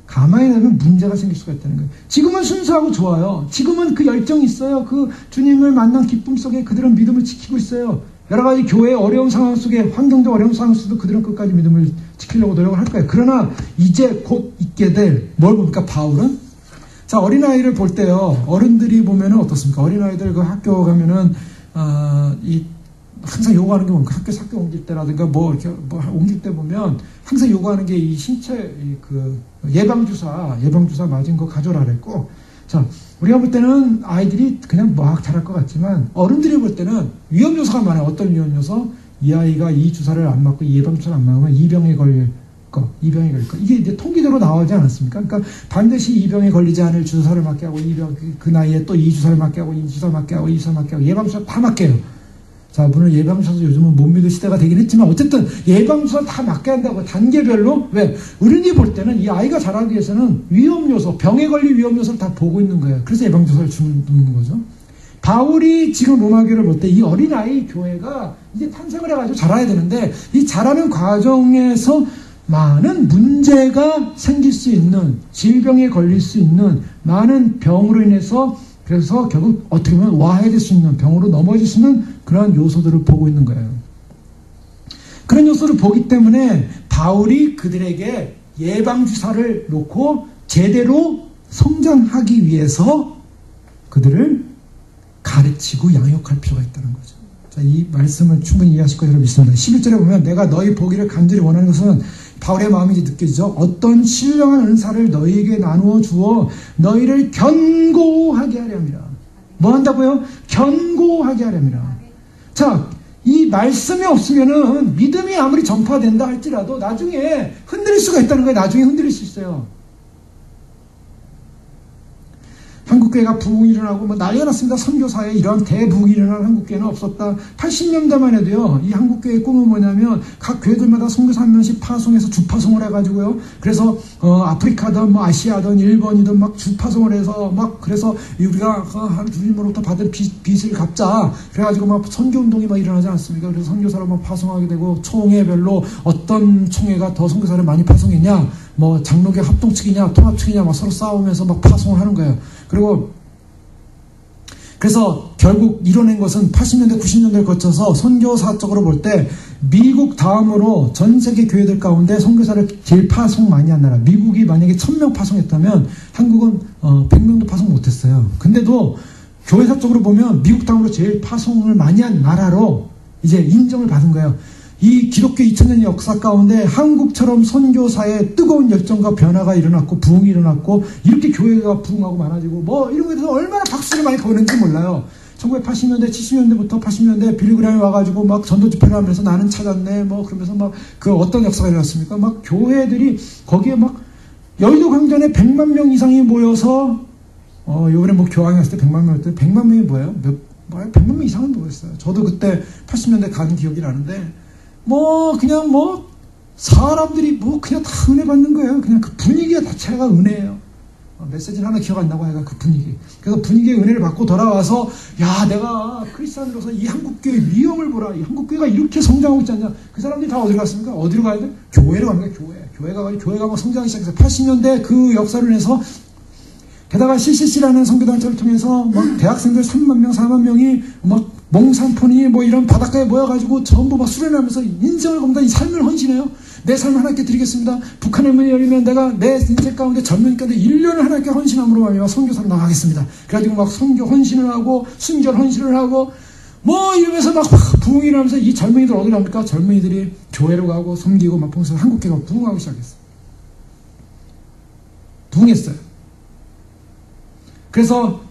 가만히 놔두면 문제가 생길 수가 있다는 거예요. 지금은 순수하고 좋아요. 지금은 그 열정이 있어요. 그 주님을 만난 기쁨 속에 그들은 믿음을 지키고 있어요. 여러 가지 교회의 어려운 상황 속에 환경도 어려운 상황 속에도 그들은 끝까지 믿음을 지키려고 노력을 할 거예요. 그러나 이제 곧 있게 될 뭘 봅니까? 바울은? 자, 어린아이를 볼 때요. 어른들이 보면은 어떻습니까? 어린아이들 그 학교 가면은 항상 요구하는 게 뭡니까? 학교 옮길 때라든가 이렇게 옮길 때 보면 항상 요구하는 게 이 신체 그 예방주사 맞은 거 가져라 그랬고 자, 우리가 볼 때는 아이들이 그냥 막 자랄 것 같지만 어른들이 볼 때는 위험 요소가 많아요. 어떤 위험 요소? 이 아이가 이 주사를 안 맞고 이 예방 주사를 안 맞으면 이 병에 걸릴 거, 이 병에 걸릴 거. 이게 이제 통계대로 나오지 않았습니까? 그러니까 반드시 이 병에 걸리지 않을 주사를 맞게 하고 이 병, 그 나이에 또 이 주사를 맞게 하고 이 주사 맞게 하고 이 주사 맞게 하고 예방 주사 다 맞게 해요. 자, 물론 예방주사도 요즘은 못 믿을 시대가 되긴 했지만 어쨌든 예방주사 다 맞게 한다고 단계별로. 왜? 어른이 볼 때는 이 아이가 자라기 위해서는 위험요소, 병에 걸릴 위험요소를 다 보고 있는 거예요. 그래서 예방주사를 주는 거죠. 바울이 지금 로마교를 볼 때 이 어린아이 교회가 이제 탄생을 해가지고 자라야 되는데 이 자라는 과정에서 많은 문제가 생길 수 있는, 질병에 걸릴 수 있는 많은 병으로 인해서 그래서 결국 어떻게 보면 와해될 수 있는, 병으로 넘어질 수 있는 그런 요소들을 보고 있는 거예요. 그런 요소를 보기 때문에 바울이 그들에게 예방주사를 놓고 제대로 성장하기 위해서 그들을 가르치고 양육할 필요가 있다는 거죠. 자, 이 말씀을 충분히 이해하실 거라고 믿습니다. 11절에 보면 내가 너희 보기를 간절히 원하는 것은 바울의 마음이 이제 느껴지죠. 어떤 신령한 은사를 너희에게 나누어 주어 너희를 견고하게 하려 함이라. 뭐 한다고요? 견고하게 하려 함이라. 자, 이 말씀이 없으면은 믿음이 아무리 전파된다 할지라도 나중에 흔들릴 수가 있다는 거예요. 나중에 흔들릴 수 있어요. 한국교회가 부흥이 일어나고 뭐 난리가 났습니다. 선교사에 이런 대부흥이 일어난 한국교회는 없었다. 80년대만 해도요. 이 한국교회의 꿈은 뭐냐면 각 교회들마다 선교사 한 명씩 파송해서 주파송을 해가지고요. 그래서 아프리카든 뭐 아시아든 일본이든 막 주파송을 해서 막 그래서 우리가 주님으로부터 받은 빚을 갚자. 그래가지고 막 선교운동이 막 일어나지 않습니까? 그래서 선교사를 막 파송하게 되고 총회별로 어떤 총회가 더 선교사를 많이 파송했냐, 뭐 장로교 합동 측이냐 통합 측이냐 막 서로 싸우면서 막 파송을 하는 거예요. 그리고 그래서 결국 이뤄낸 것은 80년대 90년대를 거쳐서 선교사적으로 볼 때 미국 다음으로 전 세계 교회들 가운데 선교사를 제일 파송 많이 한 나라. 미국이 만약에 1000명 파송했다면 한국은 100명도 파송 못했어요. 근데도 교회사적으로 보면 미국 다음으로 제일 파송을 많이 한 나라로 이제 인정을 받은 거예요. 이 기독교 2000년 역사 가운데 한국처럼 선교사의 뜨거운 열정과 변화가 일어났고 부흥이 일어났고 이렇게 교회가 부흥하고 많아지고 뭐 이런 거에 대해서 얼마나 박수를 많이 보는지 몰라요. 1980년대 70년대부터 80년대 빌리그램이 와가지고 막 전도 집회를 하면서 나는 찾았네 뭐 그러면서 막 그 어떤 역사가 일어났습니까? 막 교회들이 거기에 막 여의도 광장에 100만 명 이상이 모여서 요번에 뭐 교황이 왔을 때 100만 명이었대. 100만 명이 뭐예요? 100만 명 이상은 모였어요. 저도 그때 80년대 간 기억이 나는데 뭐 그냥 뭐 사람들이 뭐 그냥 다 은혜 받는 거예요. 그냥 그 분위기가 자체가 은혜예요. 메시지는 하나 기억 안 나고 하여간 그 분위기. 그래서 분위기의 은혜를 받고 돌아와서 야 내가 크리스찬으로서 이 한국교회의 위험을 보라. 이 한국교회가 이렇게 성장하고 있지 않냐. 그 사람들이 다 어디로 갔습니까? 어디로 가야 돼? 교회로 갑니다. 교회가 막 성장하기 시작해서 80년대 그 역사를 인해서 게다가 CCC라는 선교단체를 통해서 막 대학생들 3만 명, 4만 명이 막 몽산포니 뭐 이런 바닷가에 모여가지고 전부 막 수련하면서 인생을 겁니다. 이 삶을 헌신해요. 내 삶을 하나님께 드리겠습니다. 북한의 문이 열리면 내가 내 인생 가운데 젊은 가운데 1년을 하나님께 헌신함으로 말미암아 선교사로 나가겠습니다. 그래가지고 막 선교 헌신을 하고 순결 헌신을 하고 뭐 이러면서 막 부흥이 일어나면서 이 젊은이들 어디로 갑니까? 젊은이들이 교회로 가고 섬기고 막 보면서 한국교회가 부흥하기 시작했어요. 부흥했어요. 그래서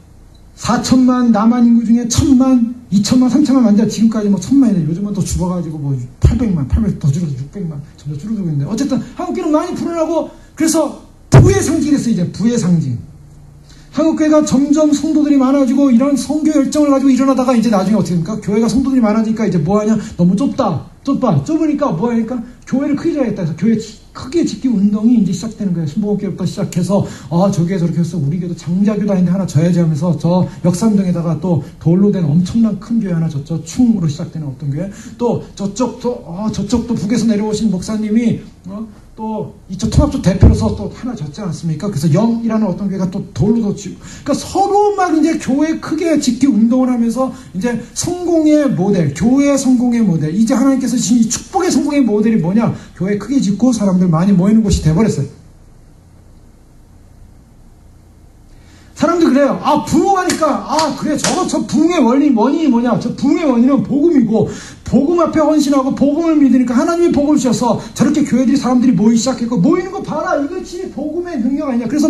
4천만 남한 인구 중에 1000만, 2천만, 3천만 만자 지금까지 뭐 1000만이네. 요즘은 또 죽어가지고 뭐 800만 더 줄어서 600만 점점 줄어들고 있는데 어쨌든 한국교회는 많이 불어나고 그래서 부의 상징이 됐어요. 이제 부의 상징. 한국교회가 점점 성도들이 많아지고 이런 선교 열정을 가지고 일어나다가 이제 나중에 어떻게 됩니까? 교회가 성도들이 많아지니까 이제 뭐하냐? 너무 좁으니까 뭐하니까 교회를 크게 지어야겠다 해서 교회 크게 짓기 운동이 이제 시작되는 거예요. 순복음교회부터 시작해서 저게 저렇게 해서 우리 교도 장자교도 아닌데 하나 져야지 하면서 저 역삼동에다가 또 돌로 된 엄청난 큰 교회 하나 졌죠. 충으로 시작되는 어떤 교회. 또 저쪽도 북에서 내려오신 목사님이 또 이쪽 통합조 대표로서 또 하나 졌지 않습니까? 그래서 영이라는 어떤 교회가 또 돌로 지고 그러니까 서로 막 이제 교회 크게 짓기 운동을 하면서 이제 성공의 모델, 교회의 성공의 모델, 이제 하나님께서 주신 이 축복의 성공의 모델이 뭐냐? 교회 크게 짓고 사람들 많이 모이는 곳이 돼버렸어요. 사람들 그래요. 부흥하니까, 그래, 저 부흥의 원인이 뭐냐? 저 부흥의 원인은 복음이고, 복음 앞에 헌신하고, 복음을 믿으니까 하나님이 복음을 주셔서 저렇게 교회들이 사람들이 모이기 시작했고, 모이는 거 봐라! 이것이 복음의 능력 아니냐? 그래서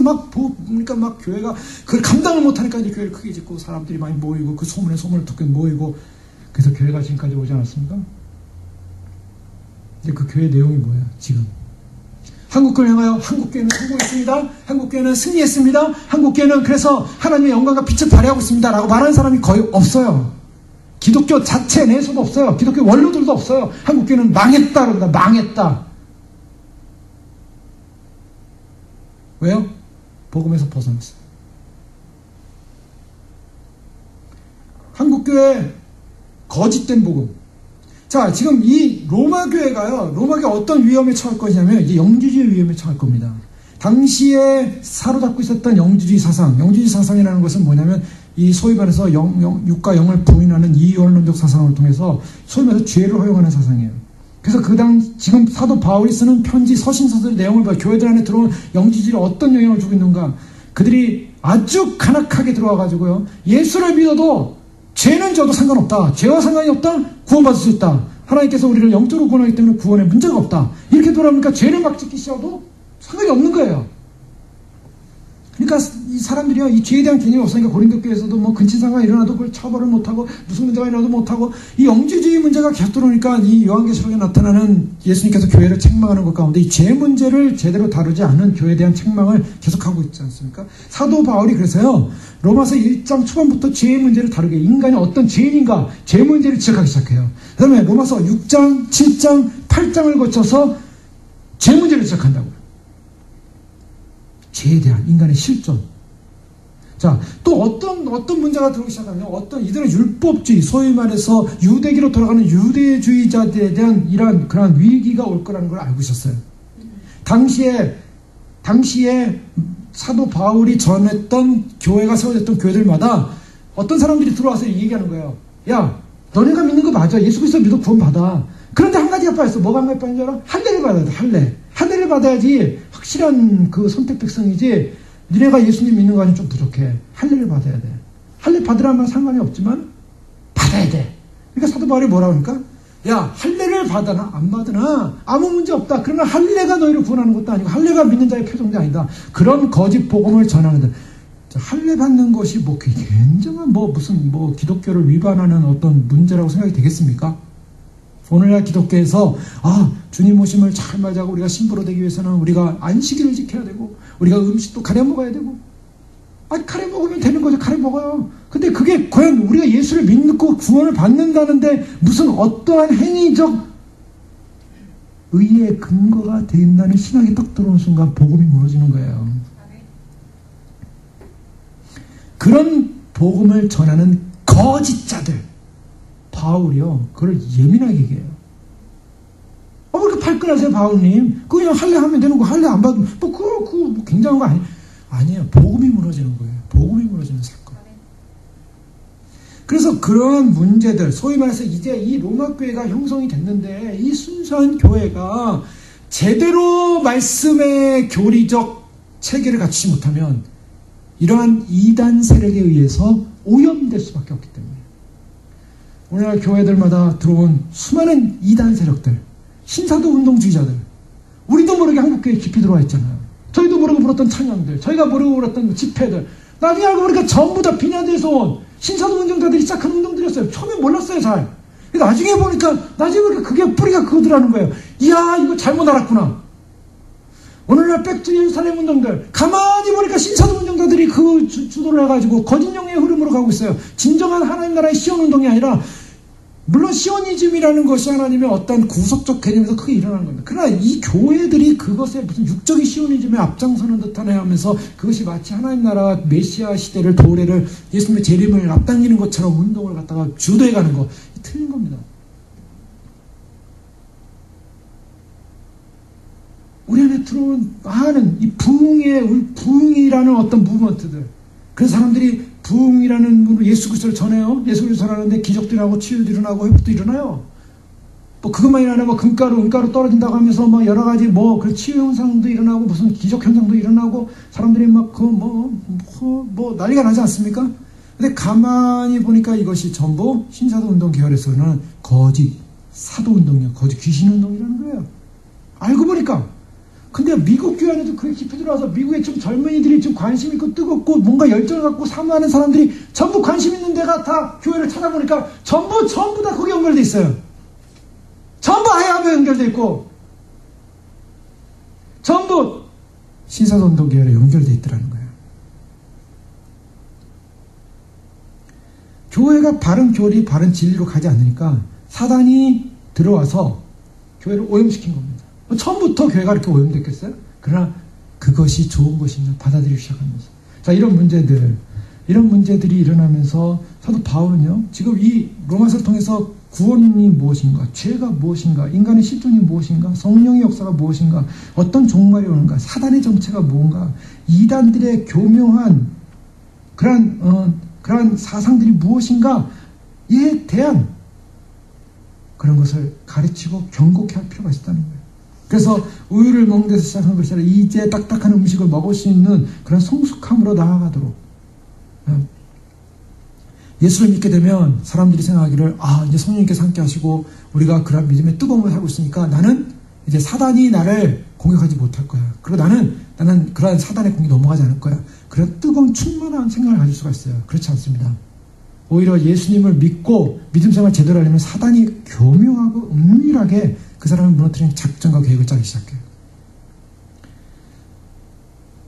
그러니까 막 교회가 그걸 감당을 못하니까 이제 교회를 크게 짓고, 사람들이 많이 모이고, 그 소문을 듣고 모이고, 그래서 교회가 지금까지 오지 않았습니까? 이제 그 교회 내용이 뭐예요, 지금? 한국교회를 향하여 한국교회는 성공했습니다. 한국교회는 승리했습니다. 한국교회는 그래서 하나님의 영광과 빛을 발휘하고 있습니다. 라고 말하는 사람이 거의 없어요. 기독교 자체 내에서도 없어요. 기독교 원로들도 없어요. 한국교회는 망했다 그럽니다. 망했다. 왜요? 복음에서 벗어났어요. 한국교회 거짓된 복음. 자, 지금 이 로마교회가요, 로마교회 어떤 위험에 처할 것이냐면, 이제 영지주의 위험에 처할 겁니다. 당시에 사로잡고 있었던 영지주의 사상이라는 것은 뭐냐면, 이 소위 말해서 육과 영을 부인하는 이원론적 사상을 통해서, 소위 말해서 죄를 허용하는 사상이에요. 그래서 지금 사도 바울이 쓰는 편지, 서신서들의 내용을 봐, 교회들 안에 들어온 영지주의를 어떤 영향을 주고 있는가. 그들이 아주 간악하게 들어와가지고요, 예수를 믿어도 죄는 져도 상관없다. 죄와 상관이 없다. 구원받을 수 있다. 하나님께서 우리를 영적으로 구원하기 때문에 구원에 문제가 없다. 이렇게 돌아오니까 죄를 막 짓기 시작해도 상관이 없는 거예요. 그러니까 이 사람들이요, 이 죄에 대한 개념이 없으니까 고린도 교회에서도 뭐 근친상간이 일어나도 그걸 처벌을 못하고, 무슨 문제가 일어나도 못하고, 이 영지주의 문제가 계속 들어오니까 이 요한계시록에 나타나는 예수님께서 교회를 책망하는 것 가운데 이 죄 문제를 제대로 다루지 않은 교회에 대한 책망을 계속하고 있지 않습니까? 사도 바울이 그래서요, 로마서 1장 초반부터 죄의 문제를 다루게, 인간이 어떤 죄인인가, 죄 문제를 지적하기 시작해요. 그 다음에 로마서 6장, 7장, 8장을 거쳐서 죄 문제를 지적한다고요. 죄에 대한 인간의 실존. 자, 또 어떤 문제가 들어오기 시작하면, 이들은 율법주의, 소위 말해서 유대기로 돌아가는 유대주의자들에 대한 이러한 그러한 위기가 올 거라는 걸 알고 있었어요. 당시에 사도 바울이 전했던 교회가 세워졌던 교회들마다 어떤 사람들이 들어와서 얘기하는 거예요. 야, 너네가 믿는 거 맞아. 예수 그리스도 믿어 구원 받아. 그런데 한 가지가 빠졌어. 뭐가 한 가지 빠진 줄 알아? 할례를 받아야 돼. 할례를 받아야지 확실한 그 선택 백성이지. 니네가 예수님 믿는 거 아니면 좀 부족해. 할례를 받아야 돼. 할례 받으라면 상관이 없지만 받아야 돼. 그러니까 사도 바울이 뭐라고 하니까, 야, 할례를 받아나 안 받으나 아무 문제 없다. 그러나 할례가 너희를 구원하는 것도 아니고 할례가 믿는 자의 표정도 아니다. 그런 거짓 복음을 전하는데, 할례 받는 것이 뭐 굉장한 무슨 기독교를 위반하는 어떤 문제라고 생각이 되겠습니까? 오늘날 기독교에서 주님 오심을 잘 맞이하고 우리가 신부로 되기 위해서는 우리가 안식일을 지켜야 되고, 우리가 음식도 가려 먹어야 되고, 가려 먹으면 되는 거죠. 가려 먹어요. 근데 그게 과연 우리가 예수를 믿고 구원을 받는다는데 무슨 어떠한 행위적 의의 근거가 된다는 신학이 딱 들어오는 순간 복음이 무너지는 거예요. 그런 복음을 전하는 거짓자들, 바울이요, 그걸 예민하게 얘기해요. 왜 이렇게 발끈하세요, 바울님? 그냥 할례 하면 되는 거, 할례 안 받으면 그거 굉장한 거 아니에요. 복음이 무너지는 거예요. 복음이 무너지는 사건. 그래서 그런 문제들, 소위 말해서 이제 이 로마 교회가 형성이 됐는데, 이 순수한 교회가 제대로 말씀의 교리적 체계를 갖추지 못하면 이러한 이단 세력에 의해서 오염될 수밖에 없기 때문에, 오늘날 교회들마다 들어온 수많은 이단 세력들, 신사도 운동주의자들, 우리도 모르게 한국교회에 깊이 들어와 있잖아요. 저희도 모르고 불었던 찬양들, 저희가 모르고 불었던 집회들, 나중에 알고 보니까 전부 다 빈야드에서 온 신사도 운동자들이 시작한 운동들이었어요. 처음에 몰랐어요, 잘. 나중에 보니까 그게 뿌리가 그거더라는 거예요. 이야, 이거 잘못 알았구나. 오늘날 백투 예루살렘 운동들, 가만히 보니까 신사도 운동자들이 그 주도를 해가지고 거짓 영의 흐름으로 가고 있어요. 진정한 하나님 나라의 시온 운동이 아니라, 물론 시오니즘이라는 것이 하나님의 어떤 구속적 개념에서 크게 일어나는 겁니다. 그러나 이 교회들이 그것에 무슨 육적인 시오니즘에 앞장서는 듯한 하면서 그것이 마치 하나님 나라 메시아 시대를, 도래를, 예수님의 재림을 앞당기는 것처럼 운동을 갖다가 주도해가는 거, 틀린 겁니다. 우리 안에 들어온 많은 이 부흥이라는 어떤 무브먼트들, 그래서 사람들이 부흥이라는 예수 그리스도를 전해요. 예수 그리스도를 전하는데 기적도 일어나고 치유도 일어나고 회복도 일어나요. 뭐 그것만이 아니라 뭐 금가루, 은가루 떨어진다고 하면서 뭐 여러 가지 뭐 그 치유 현상도 일어나고 무슨 기적 현상도 일어나고 사람들이 막 그 뭐 난리가 나지 않습니까? 근데 가만히 보니까 이것이 전부 신사도 운동 계열에서는 거짓 사도 운동이야. 거짓 귀신 운동이라는 거예요. 알고 보니까. 근데 미국 교회 안에도 그게 깊이 들어와서 미국의 좀 젊은이들이 좀 관심 있고 뜨겁고 뭔가 열정을 갖고 사모하는 사람들이 전부 관심 있는 데가 다 교회를 찾아보니까 전부 다 거기 연결돼 있어요. 전부 하야하에 연결돼 있고 전부 신사도 운동 계열에 연결돼 있더라는 거예요. 교회가 바른 교리, 바른 진리로 가지 않으니까 사단이 들어와서 교회를 오염시킨 겁니다. 처음부터 교회가 이렇게 오염됐겠어요? 그러나 그것이 좋은 것이냐 받아들이기 시작하면서 자 이런 문제들이 일어나면서 사도 바울은요 지금 이 로마서를 통해서 구원이 무엇인가, 죄가 무엇인가, 인간의 실존이 무엇인가, 성령의 역사가 무엇인가, 어떤 종말이 오는가, 사단의 정체가 무엇인가, 이단들의 교묘한 그러한 사상들이 무엇인가에 대한 그런 것을 가르치고 경고케 할 필요가 있다는 거예요. 그래서 우유를 먹는 데서 시작한 것이 아니라 이제 딱딱한 음식을 먹을 수 있는 그런 성숙함으로 나아가도록 예수를 믿게 되면 사람들이 생각하기를 이제 성령님께서 함께 하시고 우리가 그런 믿음의 뜨거움을 살고 있으니까 나는 이제 사단이 나를 공격하지 못할 거야. 그리고 나는 그러한 사단의 공격에 넘어가지 않을 거야. 그런 뜨거운 충만한 생각을 가질 수가 있어요. 그렇지 않습니다. 오히려 예수님을 믿고 믿음 생활 제대로 하려면 사단이 교묘하고 은밀하게 그 사람을 무너뜨리는 작전과 계획을 짜기 시작해요.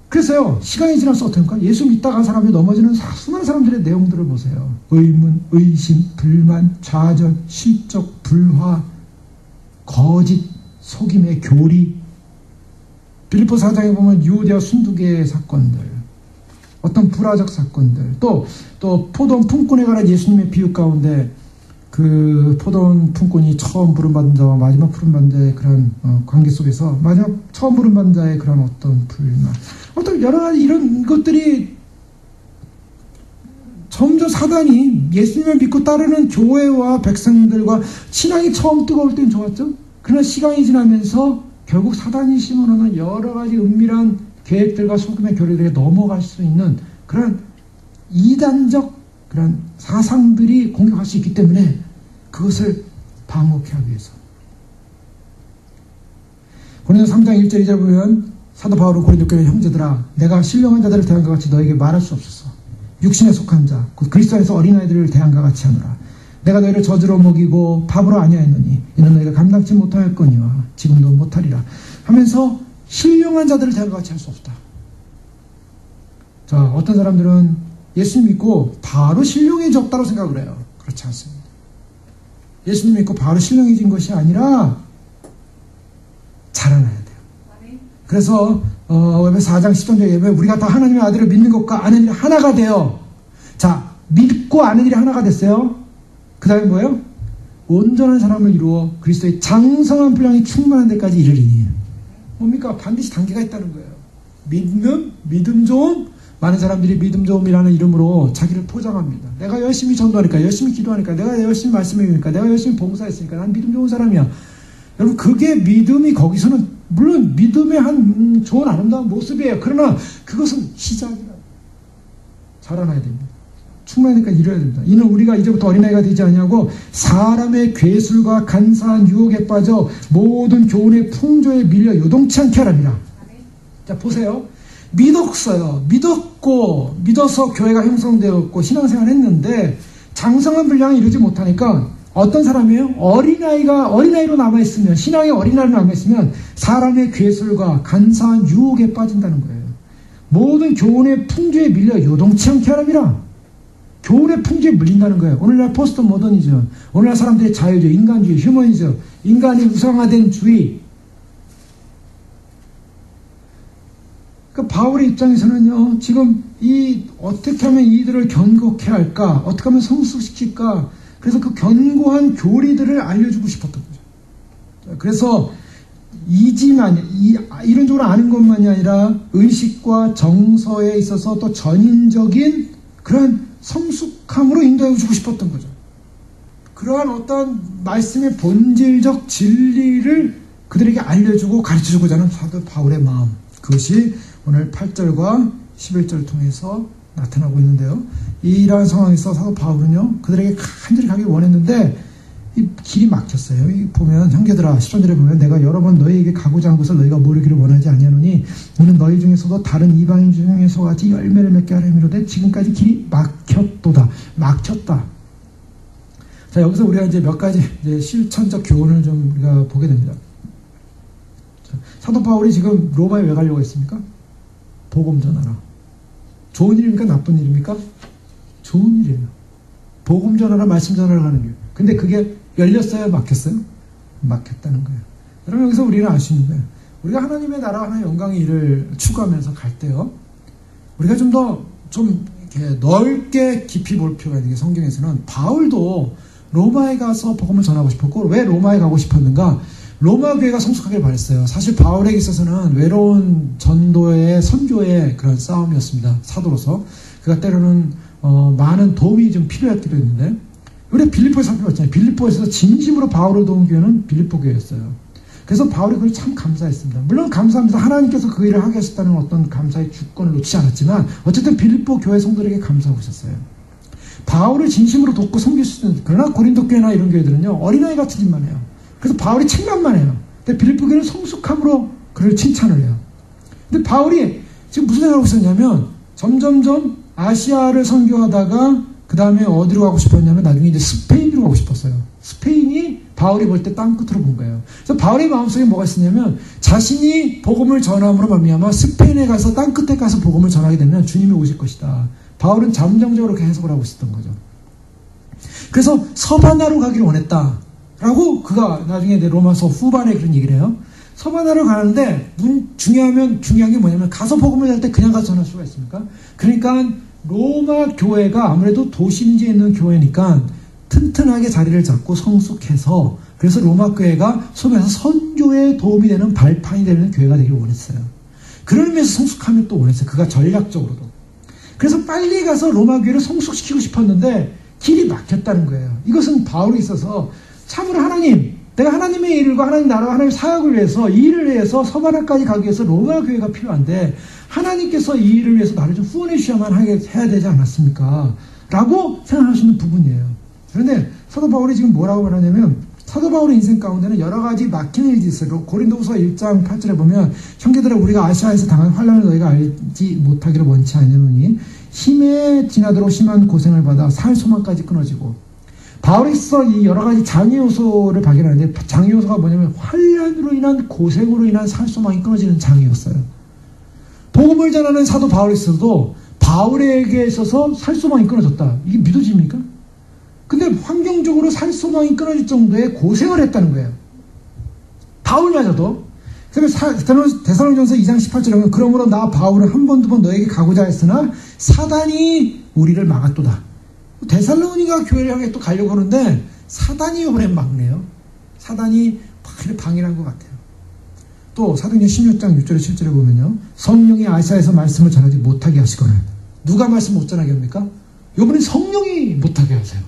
그래서요, 시간이 지나서 어떡합니까? 예수 믿다가 사람이 넘어지는 수많은 사람들의 내용들을 보세요. 의문, 의심, 불만, 좌절, 실적, 불화, 거짓, 속임의 교리. 빌립보 4장에 보면 유대와 순두개의 사건들, 어떤 불화적 사건들, 또 포도원 품꾼에 관한 예수님의 비유 가운데 그 포도원 품꾼이 처음 부름받은 자와 마지막 부름받은 자의 그런 관계 속에서 마지막 처음 부름받은 자의 그런 어떤 불만, 어떤 여러 가지 이런 것들이 점점 사단이 예수님을 믿고 따르는 교회와 백성들과 신앙이 처음 뜨거울 땐 좋았죠. 그러나 시간이 지나면서 결국 사단이 심어놓는 여러 가지 은밀한 계획들과 속임의 교리들에 넘어갈 수 있는 그런 이단적 그런 사상들이 공격할 수 있기 때문에 그것을 방어케 하기 위해서 고린도서 3장 1절 2절 보면 사도 바울은 고린도 교회 형제들아 내가 신령한 자들을 대한 것 같이 너에게 말할 수 없었어. 육신에 속한 자 곧 그리스도 안에서 어린아이들을 대한 것 같이 하노라. 내가 너희를 저주로 먹이고 밥으로 아니하였노니 이는 너희가 감당치 못할 거니와 지금도 못하리라 하면서 신령한 자들을 대한 것 같이 할 수 없다. 자, 어떤 사람들은 예수님 믿고 바로 신령해졌다고 생각을 해요. 그렇지 않습니다. 예수님 믿고 바로 신령해진 것이 아니라 자라나야 돼요. 그래서 에베소 4장 10절 예배 우리가 다 하나님의 아들을 믿는 것과 아는 일이 하나가 돼요. 자, 믿고 아는 일이 하나가 됐어요. 그 다음에 뭐예요? 온전한 사람을 이루어 그리스도의 장성한 분량이 충만한 데까지 이르리니. 뭡니까? 반드시 단계가 있다는 거예요. 믿음 좋음. 많은 사람들이 믿음 좋음이라는 이름으로 자기를 포장합니다. 내가 열심히 전도하니까, 열심히 기도하니까, 내가 열심히 말씀해주니까, 내가 열심히 봉사했으니까 난 믿음 좋은 사람이야. 여러분, 그게 믿음이 거기서는 물론 믿음의 한 좋은 아름다운 모습이에요. 그러나 그것은 시작이라. 자라나야 됩니다. 충만하니까 이뤄야 됩니다. 이는 우리가 이제부터 어린아이가 되지 않냐고 사람의 괴술과 간사한 유혹에 빠져 모든 교훈의 풍조에 밀려 요동치 않게 하랍니다. 자, 보세요. 믿어서 교회가 형성되었고 신앙생활 했는데 장성한 분량을 이루지 못하니까 어떤 사람이에요? 어린아이로 남아있으면, 신앙의 어린아이로 남아있으면 사람의 괴술과 간사한 유혹에 빠진다는 거예요. 모든 교훈의 풍조에 밀려 요동치 않게 하랍니다. 교훈의 풍조에 밀린다는 거예요. 오늘날 포스트 모더니즘, 오늘날 사람들의 자유주의, 인간주의, 휴머니즘, 인간이 우상화된 주의. 그 바울의 입장에서는요, 지금 어떻게 하면 이들을 견고케 할까? 어떻게 하면 성숙시킬까? 그래서 그 견고한 교리들을 알려주고 싶었던 거죠. 그래서 이론적으로 아는 것만이 아니라 의식과 정서에 있어서 또 전인적인 그런 성숙함으로 인도해 주고 싶었던 거죠. 그러한 어떤 말씀의 본질적 진리를 그들에게 알려주고 가르쳐주고자 하는 사도 바울의 마음, 그것이 오늘 8절과 11절을 통해서 나타나고 있는데요. 이러한 상황에서 사도 바울은요, 그들에게 간절히 가길 원했는데 이 길이 막혔어요. 보면 형제들아, 10절에 보면 내가 여러 번 너희에게 가고자 한 것을 너희가 모르기를 원하지 아니하노니 이는 너희 중에서도 다른 이방인 중에서 같이 열매를 맺게 하려 함이로되 지금까지 길이 막혔도다. 막혔다. 자, 여기서 우리가 이제 몇 가지 이제 실천적 교훈을 좀 우리가 보게 됩니다. 자, 사도 바울이 지금 로마에 왜 가려고 했습니까? 복음 전하라. 좋은 일입니까? 나쁜 일입니까? 좋은 일이에요. 복음 전하라, 말씀 전하라 하는 게. 근데 그게 열렸어요? 막혔어요? 막혔다는 거예요. 여러분, 여기서 우리는 알 수 있는 거예요. 우리가 하나님의 나라와 하나님의 영광의 일을 추구하면서 갈 때요, 우리가 좀 더 이렇게 넓게 깊이 볼 필요가 있는 게, 성경에서는 바울도 로마에 가서 복음을 전하고 싶었고, 왜 로마에 가고 싶었는가? 로마 교회가 성숙하길 바랬어요. 사실 바울에게 있어서는 외로운 전도의 선교의 그런 싸움이었습니다. 사도로서. 그가 때로는 많은 도움이 좀 필요했기도 했는데, 우리가 빌립보에 살펴봤잖아요. 빌립보에서 진심으로 바울을 도운 교회는 빌립보 교회였어요. 그래서 바울이 그걸 참 감사했습니다. 물론 감사합니다. 하나님께서 그 일을 하게 하셨다는 어떤 감사의 주권을 놓치지 않았지만 어쨌든 빌립보 교회 성도들에게 감사하고 있었어요. 바울을 진심으로 돕고 섬길 수 있는, 그러나 고린도 교회나 이런 교회들은요, 어린아이 같은 짓만 해요. 그래서 바울이 책망만 해요. 근데 빌립보 교회는 성숙함으로 그를 칭찬을 해요. 근데 바울이 지금 무슨 생각을 하고 있었냐면, 점점점 아시아를 선교하다가 그 다음에 어디로 가고 싶었냐면 나중에 이제 스페인으로 가고 싶었어요. 스페인이 바울이 볼 때 땅끝으로 본 거예요. 그래서 바울의 마음속에 뭐가 있었냐면, 자신이 복음을 전함으로 말미암아 스페인에 가서 땅끝에 가서 복음을 전하게 되면 주님이 오실 것이다. 바울은 잠정적으로 그렇게 해석을 하고 있었던 거죠. 그래서 서바나로 가기를 원했다 라고 그가 나중에 로마서 후반에 그런 얘기를 해요. 서바나로 가는데 중요한 게 뭐냐면, 가서 복음을 할 때 그냥 가서 전할 수가 있습니까? 그러니까 로마 교회가 아무래도 도심지에 있는 교회니까 튼튼하게 자리를 잡고 성숙해서, 그래서 로마 교회가 소면서 선교에 도움이 되는 발판이 되는 교회가 되길 원했어요. 그런 의미에서 성숙함이 또 원했어요. 그가 전략적으로도. 그래서 빨리 가서 로마 교회를 성숙시키고 싶었는데 길이 막혔다는 거예요. 이것은 바울에 있어서 참으로 내가 하나님의 일과 하나님 나라와 하나님의 사역을 위해서, 이 일을 위해서 서바나까지 가기 위해서 로마 교회가 필요한데, 하나님께서 이 일을 위해서 나를 좀 후원해 주셔야만 해야 되지 않았습니까? 라고 생각하시는 부분이에요. 그런데 사도 바울이 지금 뭐라고 말하냐면, 사도 바울의 인생 가운데는 여러 가지 막히는 일이 있어요. 고린도후서 1장 8절에 보면, 형제들아, 우리가 아시아에서 당한 환난을 너희가 알지 못하기를 원치 않으니 힘에 지나도록 심한 고생을 받아 살 소망까지 끊어지고, 바울에서 이 여러 가지 장애 요소를 발견하는데, 장애 요소가 뭐냐면 환난으로 인한 고생으로 인한 살 소망이 끊어지는 장애였어요. 복음을 전하는 사도 바울에 있어도 바울에게 있어서 살 소망이 끊어졌다. 이게 믿어집니까? 근데 환경적으로 살 소망이 끊어질 정도의 고생을 했다는 거예요. 바울마저도. 그래서 데살로니가전서 2장 18절에 보면, 그러므로 나 바울은 한 번 두 번 너에게 가고자 했으나 사단이 우리를 막았도다. 데살로니가 교회를 향해 또 가려고 하는데 사단이 이번엔 막네요. 사단이 방해를 한 것 같아요. 또 사도행전 16장 6절에 7절에 보면요, 성령이 아시아에서 말씀을 전하지 못하게 하시거늘. 누가 말씀 못 전하게 합니까? 이번엔 성령이 못하게 하세요.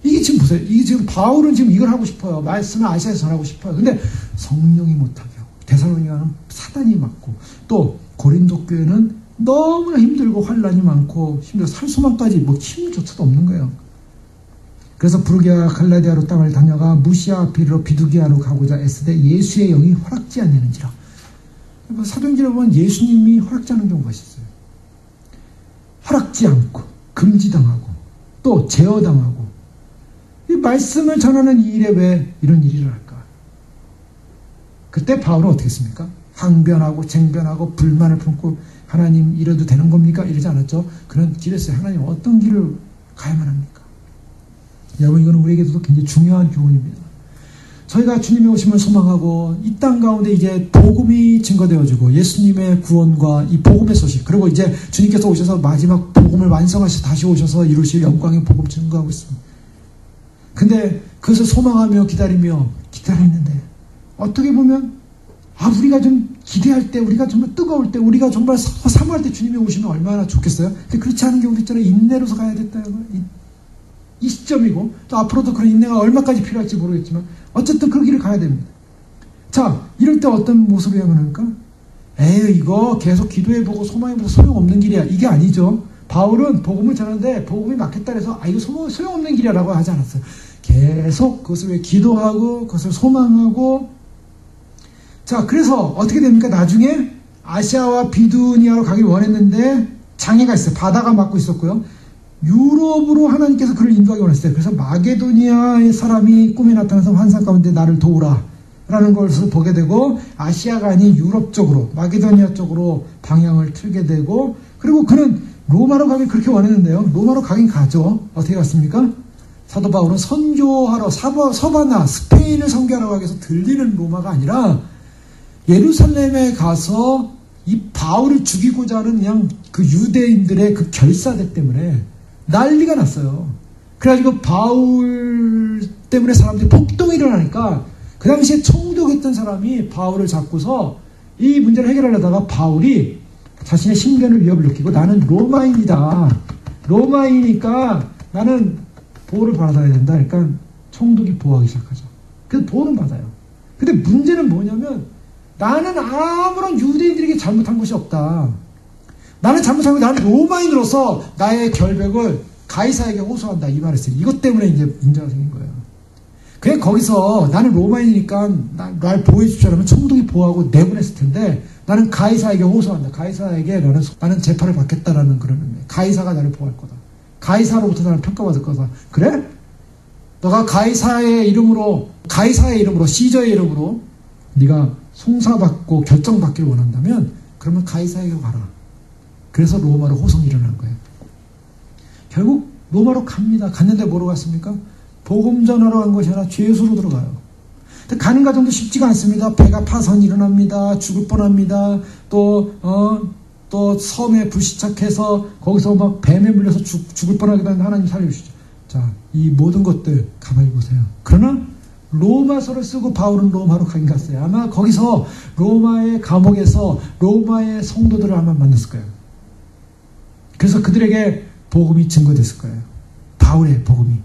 이게 지금 보세요. 이게 지금 바울은 지금 이걸 하고 싶어요. 말씀을 아시아에서 전하고 싶어요. 근데 성령이 못하게 하고, 데살로니가는 사단이 막고, 또 고린도 교회는 너무나 힘들고 환란이 많고 힘들어서 살 소망까지 힘조차도 없는 거예요. 그래서 부르기아 갈라디아로 땅을 다녀가 무시아 비르로 비두기아로 가고자 애쓰되 예수의 영이 허락지 않냐는지라. 사도행전에 보면 예수님이 허락지 않은 경우가 있었어요. 허락지 않고 금지당하고 또 제어당하고, 이 말씀을 전하는 이 일에 왜 이런 일이 일어날까? 그때 바울은 어떻게 했습니까? 항변하고 쟁변하고 불만을 품고, 하나님 이래도 되는 겁니까? 이러지 않았죠. 그런 길에서 하나님 어떤 길을 가야만 합니까? 여러분, 이거는 우리에게도 굉장히 중요한 교훈입니다. 저희가 주님의 오심을 소망하고 이 땅 가운데 이제 복음이 증거되어지고 예수님의 구원과 이 복음의 소식, 그리고 이제 주님께서 오셔서 마지막 복음을 완성하셔서 다시 오셔서 이루실 영광의 복음 증거하고 있습니다. 근데 그것을 소망하며 기다리는데 어떻게 보면 우리가 좀 기대할 때, 우리가 정말 뜨거울 때, 우리가 정말 사모할 때 주님이 오시면 얼마나 좋겠어요? 근데 그렇지 않은 경우도 있잖아요. 인내로서 가야 됐다. 이 시점이고 또 앞으로도 그런 인내가 얼마까지 필요할지 모르겠지만 어쨌든 그 길을 가야 됩니다. 자, 이럴 때 어떤 모습을 향하니까 에이 이거 계속 기도해보고 소망해보고 소용없는 길이야. 이게 아니죠. 바울은 복음을 전하는데 복음이 막혔다 해서 이거 소용없는 길이야 라고 하지 않았어요. 계속 그것을 왜 기도하고 그것을 소망하고 자 그래서 어떻게 됩니까? 나중에 아시아와 비두니아로 가길 원했는데 장애가 있어요. 바다가 막고 있었고요. 유럽으로 하나님께서 그를 인도하기 원했어요. 그래서 마게도니아의 사람이 꿈에 나타나서 환상 가운데 나를 도우라 라는 것을 보게 되고 아시아가 아닌 유럽 쪽으로 마게도니아 쪽으로 방향을 틀게 되고 그리고 그는 로마로 가길 그렇게 원했는데요. 로마로 가긴 가죠. 어떻게 갔습니까? 사도 바울은 선교하러 서바나 스페인을 선교하러 가기 위해서 들리는 로마가 아니라 예루살렘에 가서 이 바울을 죽이고자 하는 그냥 그 유대인들의 그 결사대 때문에 난리가 났어요. 그래가지고 바울 때문에 사람들이 폭동이 일어나니까 그 당시에 총독했던 사람이 바울을 잡고서 이 문제를 해결하려다가 바울이 자신의 신변을 위협을 느끼고 나는 로마인이다. 로마이니까 나는 보호를 받아야 된다. 그러니까 총독이 보호하기 시작하죠. 그래서 보호는 받아요. 근데 문제는 뭐냐면 나는 아무런 유대인들에게 잘못한 것이 없다. 나는 잘못한 거 나는 로마인으로서 나의 결백을 가이사에게 호소한다. 이 말을 했어요. 이것 때문에 이제 문제가 생긴 거예요. 그냥 거기서 나는 로마인이니까 날 보호해 주십시오 하면 총독이 보호하고 내보냈을 텐데 나는 가이사에게 호소한다. 가이사에게 나는 재판을 받겠다라는 그런 의미. 가이사가 나를 보호할 거다. 가이사로부터 나를 평가받을 거다. 그래? 너가 가이사의 이름으로 시저의 이름으로 네가 송사받고 결정받기를 원한다면 그러면 가이사에게 가라. 그래서 로마로 호송이 일어난 거예요. 결국 로마로 갑니다. 갔는데 뭐로 갔습니까? 복음 전하러 간 것이 아니라 죄수로 들어가요. 가는 과정도 쉽지가 않습니다. 배가 파선이 일어납니다. 죽을 뻔합니다. 또 섬에 불시착해서 거기서 막 뱀에 물려서 죽을 뻔하기도 하는데 하나님 살려주시죠. 자, 이 모든 것들 가만히 보세요. 그러나 로마서를 쓰고 바울은 로마로 가긴 갔어요. 아마 거기서 로마의 감옥에서 로마의 성도들을 아마 만났을 거예요. 그래서 그들에게 복음이 증거됐을 거예요. 바울의 복음이.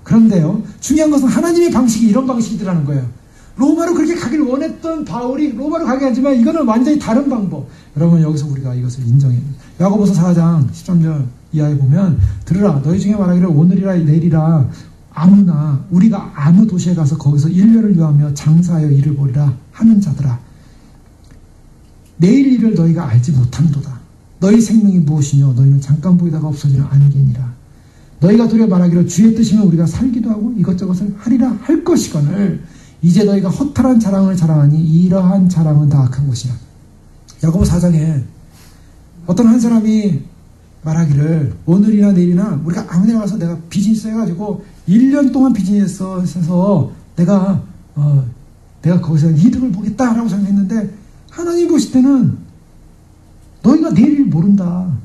그런데요, 중요한 것은 하나님의 방식이 이런 방식이더라는 거예요. 로마로 그렇게 가길 원했던 바울이 로마로 가긴 하지만 이거는 완전히 다른 방법. 여러분 여기서 우리가 이것을 인정해야 돼요. 야고보서 4장 13절 이하에 보면 들으라 너희 중에 말하기를 오늘이라 내일이라 아무나 우리가 아무 도시에 가서 거기서 1년을 요하며 장사하여 일을 벌이라 하는 자들아 내일 일을 너희가 알지 못한도다. 너희 생명이 무엇이뇨 너희는 잠깐 보이다가 없어지는 안개니라. 너희가 도리어 말하기를 주의 뜻이면 우리가 살기도 하고 이것저것을 하리라 할 것이거늘 이제 너희가 허탈한 자랑을 자랑하니 이러한 자랑은 다 악한 것이라. 야고보 4장에 어떤 한 사람이 말하기를 오늘이나 내일이나 우리가 아무 데나 가서 내가 비즈니스 해가지고 1년 동안 비즈니스 해서 내가 거기서 이득을 보겠다라고 생각했는데 하나님 보실 때는 너희가 내일을 모른다.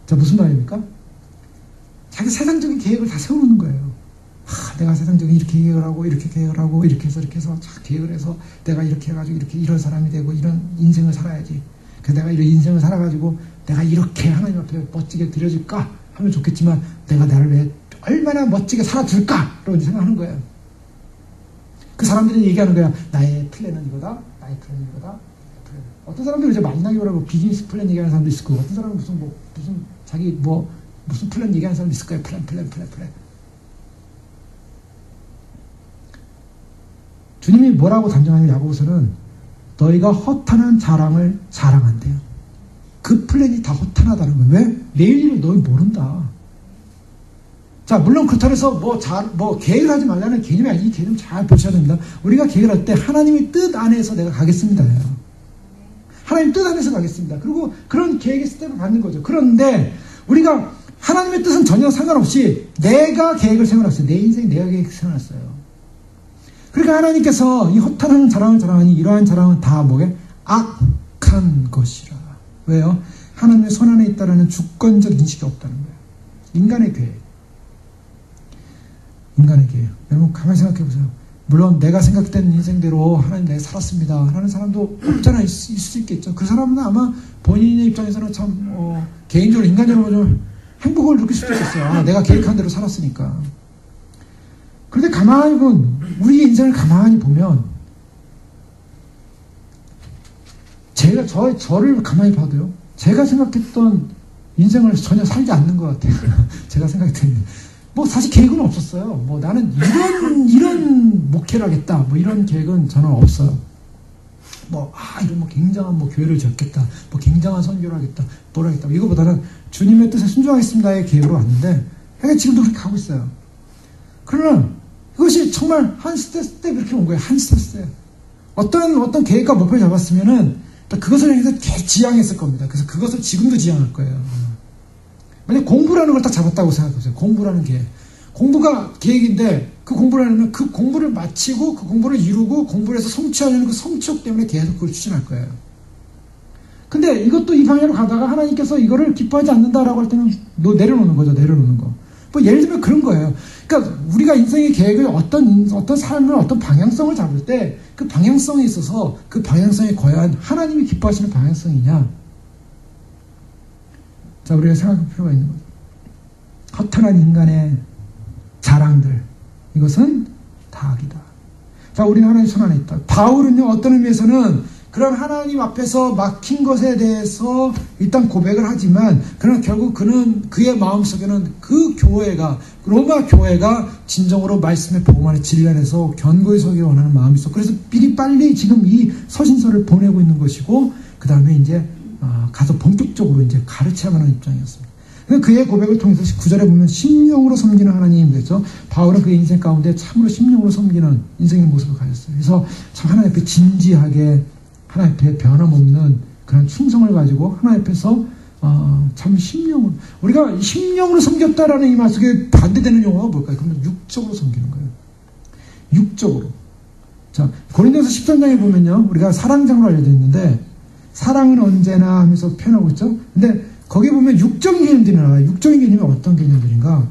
자, 무슨 말입니까? 자기 세상적인 계획을 다 세우는 거예요. 내가 세상적인 이렇게 계획을 하고 이렇게 계획을 하고 이렇게 해서 계획을 해서 내가 이렇게 해가지고 이런 사람이 되고 이런 인생을 살아야지. 그래서 내가 이런 인생을 살아가지고 내가 이렇게 하나님 앞에 멋지게 드려질까 하면 좋겠지만 내가 나를 왜 얼마나 멋지게 살아줄까 라고 생각하는 거예요. 그 사람들이 얘기하는 거야. 나의 플랜은 이거다. 나의 플랜은 이거다. 어떤 사람들은 이제 만나기로 비즈니스 플랜 얘기하는 사람도 있을 거고 어떤 사람은 무슨 플랜 얘기하는 사람도 있을 거예요. 플랜. 주님이 뭐라고 단정하냐면 야고보서는 너희가 허탄한 자랑을 자랑한대요. 그 플랜이 다 허탄하다는 거예요. 왜? 내일 일을 너희 모른다. 자, 물론 그렇다고 해서 계획을 하지 말라는 개념이 아니지. 이 개념 잘 보셔야 됩니다. 우리가 계획을 할 때 하나님의 뜻 안에서 내가 가겠습니다. 하나님 뜻 안에서 가겠습니다. 그리고 그런 계획의 스텝을 받는 거죠. 그런데 우리가 하나님의 뜻은 전혀 상관없이 내가 계획을 세워놨어요. 내 인생 내가 계획을 세워놨어요. 그러니까 하나님께서 이 허탄한 자랑을 자랑하니 이러한 자랑은 다 뭐게? 악한 것이라. 왜요? 하나님의 손 안에 있다는 주권적 인식이 없다는 거예요. 인간의 계획. 여러분 가만히 생각해 보세요. 물론 내가 생각된 인생대로 하나님 내가 살았습니다 하는 사람도 없잖아. 있을 수 있겠죠. 그 사람은 아마 본인의 입장에서는 참 개인적으로 인간적으로 좀 행복을 느낄 수도 있겠어요. 내가 계획한 대로 살았으니까. 그런데 가만히 보면, 우리 인생을 가만히 보면, 저를 가만히 봐도요, 제가 생각했던 인생을 전혀 살지 않는 것 같아요. 제가 생각했던, 사실 계획은 없었어요. 나는 이런 목회를 하겠다. 이런 계획은 저는 없어요. 이런 굉장한 교회를 짓겠다. 굉장한 선교를 하겠다. 뭘 하겠다. 이거보다는 주님의 뜻에 순종하겠습니다의 계획으로 왔는데, 지금도 그렇게 가고 있어요. 그러나, 이것이 정말 한 스트레스 때 그렇게 온 거예요. 한 스트레스 때. 어떤 계획과 목표를 잡았으면은, 그것을 향해서 지향했을 겁니다. 그래서 그것을 지금도 지향할 거예요. 만약 공부라는 걸 딱 잡았다고 생각해보세요. 공부라는 계획. 공부가 계획인데, 그 공부를 하면 그 공부를 마치고 그 공부를 이루고 공부를 해서 성취하려는 그 성취욕 때문에 계속 그걸 추진할 거예요. 근데 이것도 이 방향으로 가다가 하나님께서 이거를 기뻐하지 않는다라고 할 때는 내려놓는 거죠. 내려놓는 거. 예를 들면 그런 거예요. 그러니까 우리가 인생의 계획을 어떤 삶을 어떤 방향성을 잡을 때 그 방향성에 있어서 그 방향성에 과연 하나님이 기뻐하시는 방향성이냐. 자, 우리가 생각할 필요가 있는 거죠. 허탄한 인간의 자랑들. 이것은 다 악이다. 자, 우리는 하나님 손 안에 있다. 바울은요, 어떤 의미에서는 그런 하나님 앞에서 막힌 것에 대해서 일단 고백을 하지만, 그러나 결국 그의 마음속에는 그 교회가, 로마 교회가 진정으로 말씀의 복음 안에 진리 안에서 견고히 서기 원하는 마음이 있어. 그래서 빨리 지금 이 서신서를 보내고 있는 것이고, 그 다음에 이제 가서 본격적으로 이제 가르쳐야만 입장이었습니다. 그의 고백을 통해서 9절에 보면 심령으로 섬기는 하나님 그랬죠. 바울은 그의 인생 가운데 참으로 심령으로 섬기는 인생의 모습을 가졌어요. 그래서 참 하나님 앞에 진지하게, 하나님 앞에 변함없는 그런 충성을 가지고 하나님 앞에서 참 심령으로, 우리가 심령으로 섬겼다라는 이 말 속에 반대되는 용어가 뭘까요? 그러면 육적으로 섬기는 거예요. 육적으로. 자, 고린도서 13장에 보면요, 우리가 사랑장으로 알려져 있는데, 사랑은 언제나 하면서 표현하고 있죠. 근데 거기 보면 육적인 개념들이 나와요. 육적인 개념이 어떤 개념들인가?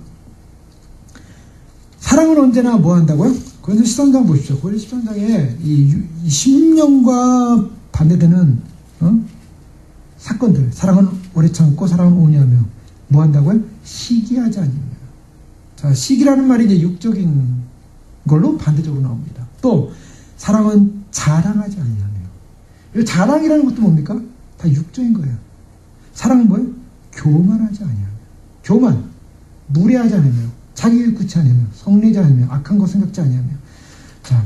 사랑은 언제나 뭐 한다고요? 고린도서 13장 보십시오. 고린도서 13장에 이 심령과 반대되는 사건들. 사랑은 오래 참고 사랑은 온유하며 뭐 한다고요? 시기하지 아니하며. 자, 시기라는 말이 이제 육적인 걸로 반대적으로 나옵니다. 또 사랑은 자랑하지 아니하며. 자랑이라는 것도 뭡니까? 다 육적인 거예요. 사랑은 뭐예요? 교만하지 아니하며. 교만, 무례하지 아니하며, 자기를 굳지 아니하며, 성내지 아니하며, 악한 거 생각지 아니하며. 자,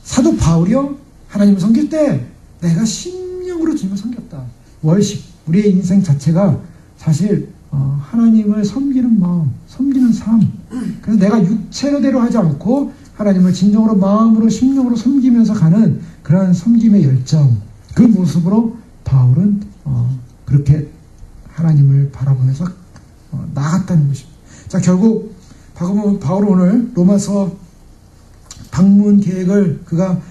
사도 바울이요, 하나님을 섬길 때 내가 심령으로 주님을 섬겼다. 월식, 우리의 인생 자체가 사실 하나님을 섬기는 마음, 섬기는 삶. 그래서 내가 육체로대로 하지 않고 하나님을 진정으로 마음으로 심령으로 섬기면서 가는 그러한 섬김의 열정, 그 모습으로 바울은 그렇게 하나님을 바라보면서 나아갔다는 것입니다. 자, 결국 바울은 오늘 로마서 방문 계획을 그가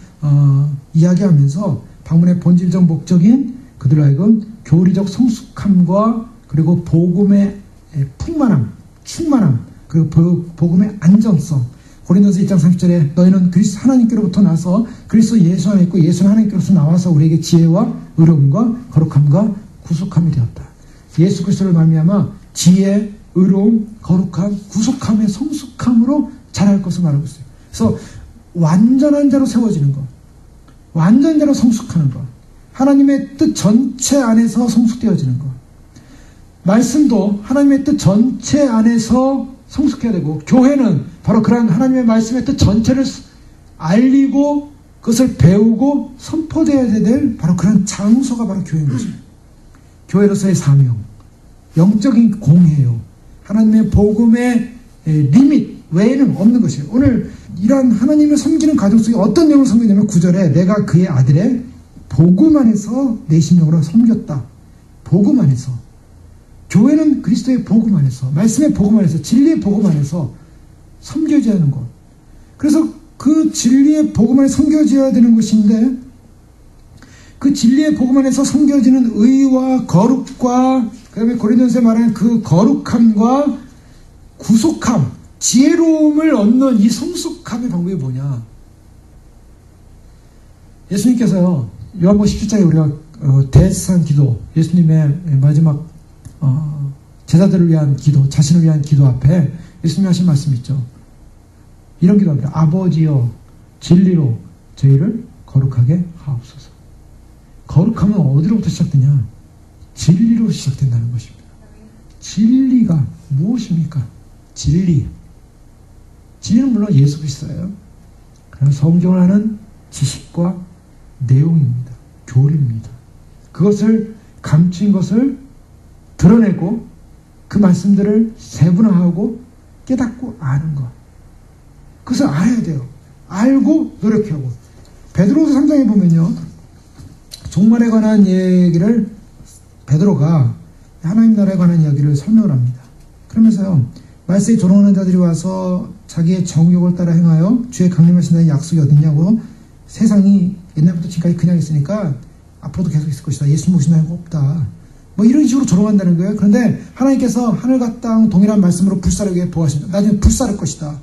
이야기하면서 방문의 본질적 목적인 그들로 하여금 교리적 성숙함과 그리고 복음의 풍만함, 충만함, 그리고 복음의 안정성. 고린도서 1장 30절에 너희는 그리스도 하나님께로부터 나서 그리스도 예수 안에 있고 예수는 하나님께로서 나와서 우리에게 지혜와 의로움과 거룩함과 구속함이 되었다. 예수 그리스도를 말미암아 지혜, 의로움, 거룩함, 구속함의 성숙함으로 자랄 것을 말하고 있어요. 그래서 완전한 자로 세워지는 것, 완전한 자로 성숙하는 것, 하나님의 뜻 전체 안에서 성숙되어지는 것. 말씀도 하나님의 뜻 전체 안에서 성숙해야 되고, 교회는 바로 그런 하나님의 말씀의 뜻 전체를 알리고 그것을 배우고 선포되어야 될 바로 그런 장소가 바로 교회인 것입니다. 교회로서의 사명, 영적인 공예요. 하나님의 복음의 리밋 외에는 없는 것이에요. 오늘 이러한 하나님을 섬기는 과정 속에 어떤 내용을 섬기냐면 9절에 내가 그의 아들의 복음 안에서 내 심령으로 섬겼다. 복음 안에서. 교회는 그리스도의 복음 안에서, 말씀의 복음 안에서, 진리의 복음 안에서 섬겨져야 하는 것. 그래서 그 진리의 복음 안에 섬겨져야 되는 것인데, 그 진리의 복음 안에서 섬겨지는 의와 거룩과, 그 다음에 고린도서에 말하는 그 거룩함과 구속함, 지혜로움을 얻는 이 성숙함의 방법이 뭐냐? 예수님께서요, 요한복음 17장에 우리가 대산 기도, 예수님의 마지막 제자들을 위한 기도, 자신을 위한 기도 앞에 예수님이 하신 말씀이 있죠. 이런 기도합니다. 아버지여 진리로 저희를 거룩하게 하옵소서. 거룩하면 어디로부터 시작되냐? 진리로 시작된다는 것입니다. 진리가 무엇입니까? 진리는 물론 예수 그리스도예요. 그럼 성경을 하는 지식과 내용입니다. 교리입니다. 그것을 감춘 것을 드러내고 그 말씀들을 세분화하고 깨닫고 아는 것. 그것을 알아야 돼요. 알고 노력하고. 베드로후서 3장에 보면요. 종말에 관한 얘기를 베드로가 하나님 나라에 관한 이야기를 설명을 합니다. 그러면서요. 말세에 조롱하는 자들이 와서 자기의 정욕을 따라 행하여 주의 강림하신다는 약속이 어딨냐고 세상이 옛날부터 지금까지 그냥 있으니까 앞으로도 계속 있을 것이다. 예수 모신다는 거 없다. 뭐 이런 식으로 조롱한다는 거예요. 그런데 하나님께서 하늘과 땅 동일한 말씀으로 불사르게 보하십니다. 나중에 불사를 것이다.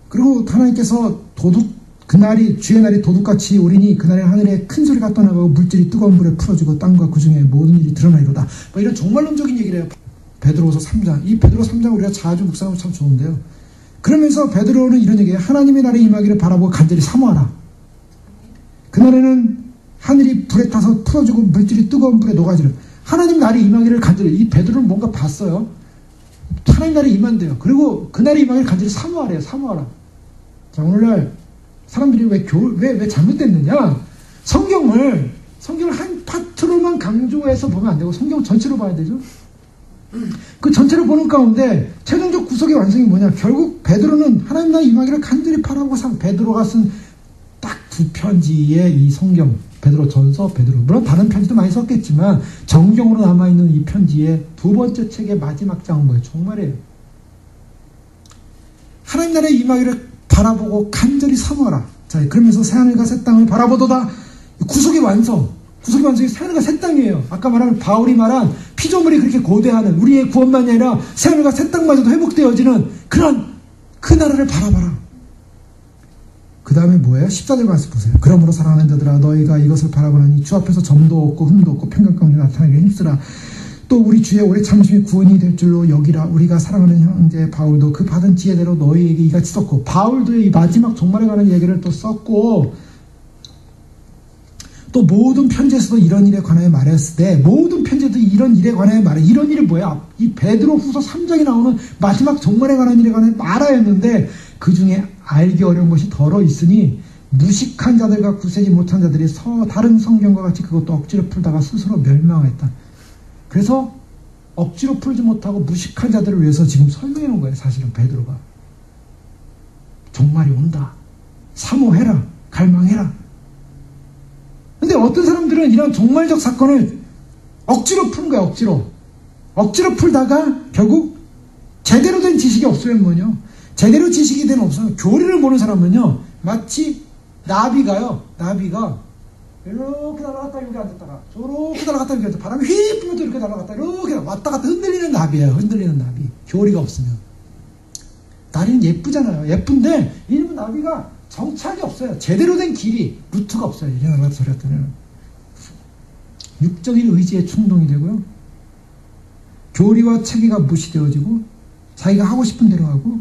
그리고 하나님께서 그날이 주의 날이 도둑같이 오리니 그날에 하늘에 큰 소리가 떠나고 물질이 뜨거운 불에 풀어지고 땅과 그 중에 모든 일이 드러나리로다. 뭐 이런 종말론적인 얘기를 해요. 베드로후서 3장. 이 베드로후서 3장 우리가 자주 묵상하면 참 좋은데요. 그러면서 베드로는 이런 얘기예요. 하나님의 날에 임하기를 바라보고 간절히 사모하라. 그날에는 하늘이 불에 타서 풀어지고 물질이 뜨거운 불에 녹아지는 하나님 날이 임하기를 간절히. 이 베드로는 뭔가 봤어요. 하나님 날이 임한대요. 그리고 그날이 임하기를 간절히 사모하래요. 사모하라. 자, 오늘날 사람들이 왜 잘못됐느냐? 성경을 한 파트로만 강조해서 보면 안 되고 성경 전체로 봐야 되죠. 그 전체를 보는 가운데 최종적 구속의 완성이 뭐냐? 결국 베드로는 하나님 나라의 임하기를 간절히 바라고 베드로가 쓴 딱 두 편지의 이 성경, 베드로 전서, 베드로, 물론 다른 편지도 많이 썼겠지만 정경으로 남아있는 이 편지의 두 번째 책의 마지막 장은 뭐예요? 종말이에요. 하나님 나라의 임하기를 바라보고 간절히 사모하라. 자, 그러면서 새하늘과 새 땅을 바라보도다. 구속의 완성이 새하늘과 새 땅이에요. 아까 말한 바울이 말한 피조물이 그렇게 고대하는 우리의 구원만이 아니라 새하늘과 새 땅마저도 회복되어지는 그 나라를 바라봐라. 그 다음에 뭐예요? 14절 말씀 보세요. 그러므로 사랑하는 자들아 너희가 이것을 바라보니 주 앞에서 점도 없고 흠도 없고 평강 가운데 나타나기를 힘쓰라. 또 우리 주의 오래 참으심이 구원이 될 줄로 여기라. 우리가 사랑하는 형제 바울도 그 받은 지혜대로 너희에게 이같이 썼고, 바울도 이 마지막 종말에 관한 얘기를 또 썼고, 또 모든 편지에서도 이런 일에 관하여 말했을 때 모든 편지에도 이런 일에 관하여 말해. 이런 일이 뭐야? 이 베드로후서 3장에 나오는 마지막 종말에 관한 일에 관하여 말하였는데 그 중에 알기 어려운 것이 덜어 있으니 무식한 자들과 굳세지 못한 자들이 다른 성경과 같이 그것도 억지로 풀다가 스스로 멸망했다. 그래서 억지로 풀지 못하고 무식한 자들을 위해서 지금 설명해 놓은 거예요. 사실은 베드로가. 종말이 온다. 사모해라. 갈망해라. 근데 어떤 사람들은 이런 종말적 사건을 억지로 푸는 거야. 억지로 풀다가 결국 제대로 된 지식이 없으면 뭐냐. 제대로 지식이 된 없으면 교리를 모르는 사람은요. 마치 나비가 이렇게 날아갔다 여기 앉았다가 저렇게 날아갔다 여기 앉았다. 바람이 휘 불면서 이렇게 날아갔다 이렇게 왔다 갔다 흔들리는 나비예요. 흔들리는 나비. 교리가 없으면. 나비는 예쁘잖아요. 예쁜데 이놈의 나비가 정착이 없어요. 제대로 된 길이, 루트가 없어요. 이래 날아갔다 저래 갔다는. 육적인 의지에 충동이 되고요. 교리와 체계가 무시되어지고 자기가 하고 싶은 대로 하고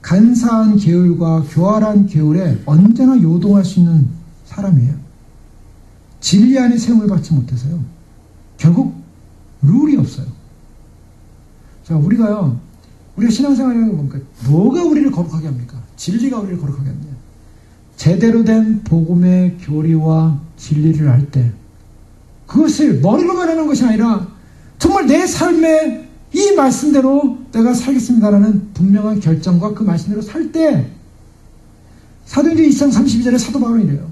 간사한 계율과 교활한 계율에 언제나 요동할 수 있는 사람이에요. 진리 안에 세움을 받지 못해서요. 결국 룰이 없어요. 자, 우리가 신앙생활이라는 건 뭡니까? 뭐가 우리를 거룩하게 합니까? 진리가 우리를 거룩하게 합니다. 제대로 된 복음의 교리와 진리를 알 때 그것을 머리로만 하는 것이 아니라 정말 내 삶에 이 말씀대로 내가 살겠습니다라는 분명한 결정과 그 말씀대로 살 때 사도행전 2장 32절에 사도 바울은 이래요.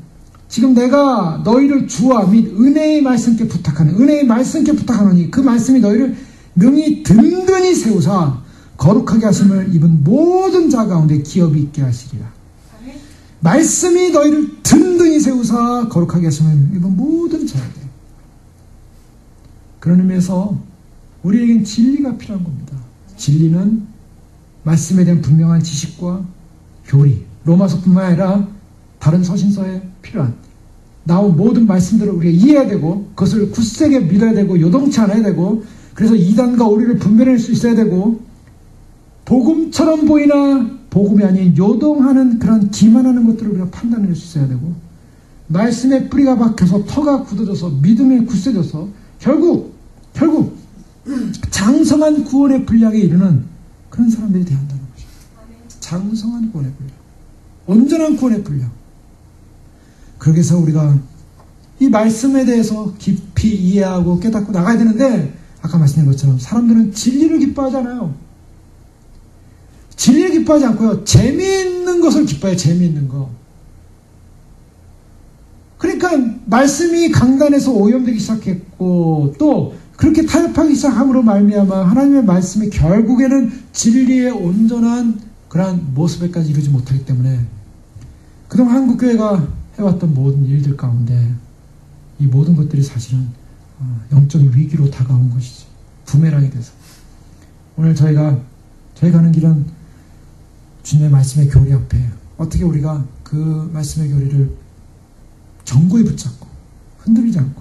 지금 내가 너희를 주와 및 은혜의 말씀께 부탁하노니 그 말씀이 너희를 능히 든든히 세우사 거룩하게 하심을 입은 모든 자 가운데 기업이 있게 하시리라. 말씀이 너희를 든든히 세우사 거룩하게 하심을 입은 모든 자에게. 그런 의미에서 우리에겐 진리가 필요한 겁니다. 진리는 말씀에 대한 분명한 지식과 교리, 로마서뿐만 아니라 다른 서신서에 필요한 나온 모든 말씀들을 우리가 이해해야 되고 그것을 굳세게 믿어야 되고 요동치 않아야 되고 그래서 이단과 오리를 분별할 수 있어야 되고 복음처럼 보이나 복음이 아닌 요동하는 그런 기만하는 것들을 우리가 판단할 수 있어야 되고, 말씀의 뿌리가 박혀서 터가 굳어져서 믿음에 굳세져서 결국 장성한 구원의 분량에 이르는 그런 사람들이 되어야 한다는 것이죠. 장성한 구원의 분량, 온전한 구원의 분량. 그러기 위해서 우리가 이 말씀에 대해서 깊이 이해하고 깨닫고 나가야 되는데, 아까 말씀드린 것처럼 사람들은 진리를 기뻐하잖아요. 진리를 기뻐하지 않고요, 재미있는 것을 기뻐해요. 재미있는 거. 그러니까 말씀이 강단에서 오염되기 시작했고, 또 그렇게 타협하기 시작함으로 말미암아 하나님의 말씀이 결국에는 진리의 온전한 그러한 모습에까지 이루지 못하기 때문에, 그동안 한국교회가 해왔던 모든 일들 가운데 이 모든 것들이 사실은 영적인 위기로 다가온 것이지, 부메랑이 돼서. 오늘 저희가 하는 길은 주님의 말씀의 교리 앞에 어떻게 우리가 그 말씀의 교리를 견고히 붙잡고 흔들리지 않고,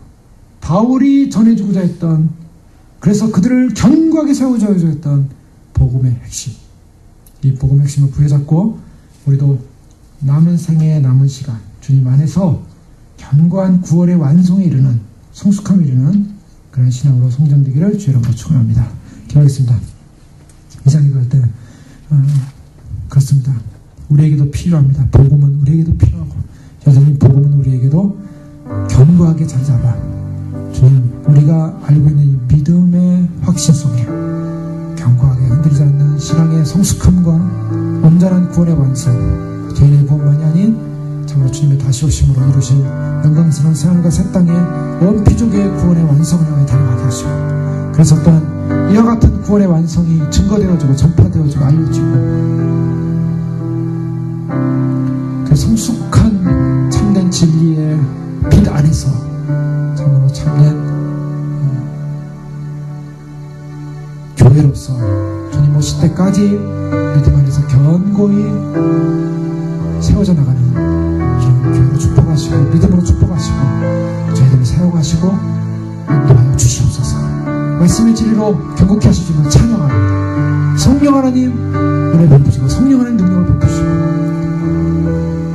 바울이 전해주고자 했던, 그래서 그들을 견고하게 세워줘야 했던 복음의 핵심, 이 복음의 핵심을 부여잡고 우리도 남은 생애의 남은 시간 주님 안에서 견고한 구원의 완성에 이르는, 성숙함에 이르는 그런 신앙으로 성장되기를 주의 이름으로 축원합니다. 기도하겠습니다. 이 장이 그럴 때 그렇습니다. 우리에게도 필요합니다. 복음은 우리에게도 필요하고, 여전히 복음은 우리에게도 견고하게 자리 잡아 주님, 우리가 알고 있는 이 믿음의 확신 속에 견고하게 흔들리지 않는 신앙의 성숙함과 온전한 구원의 완성, 개인의 구원만이 아닌 정말 주님의 다시 오심으로 이루실 영광스러운 새하늘과 새 땅에 온 피족의 구원의 완성을 향해 달려가게 하시고, 그래서 또한 이와 같은 구원의 완성이 증거되어지고 전파되어지고 알려지고, 그 성숙한 참된 진리의 빛 안에서 정말로 참된 교회로서 주님 오실 때까지 믿음 안에서 견고히 세워져 나가는 이런 교회로 축복하시고, 믿음으로 축복하시고, 저희들을 사용하시고 인도하여 주시옵소서. 말씀의 진리로 경고케 하시지만 찬양합니다. 성령 하나님 은혜 베푸시고, 성령 하나님 능력을 베푸시고,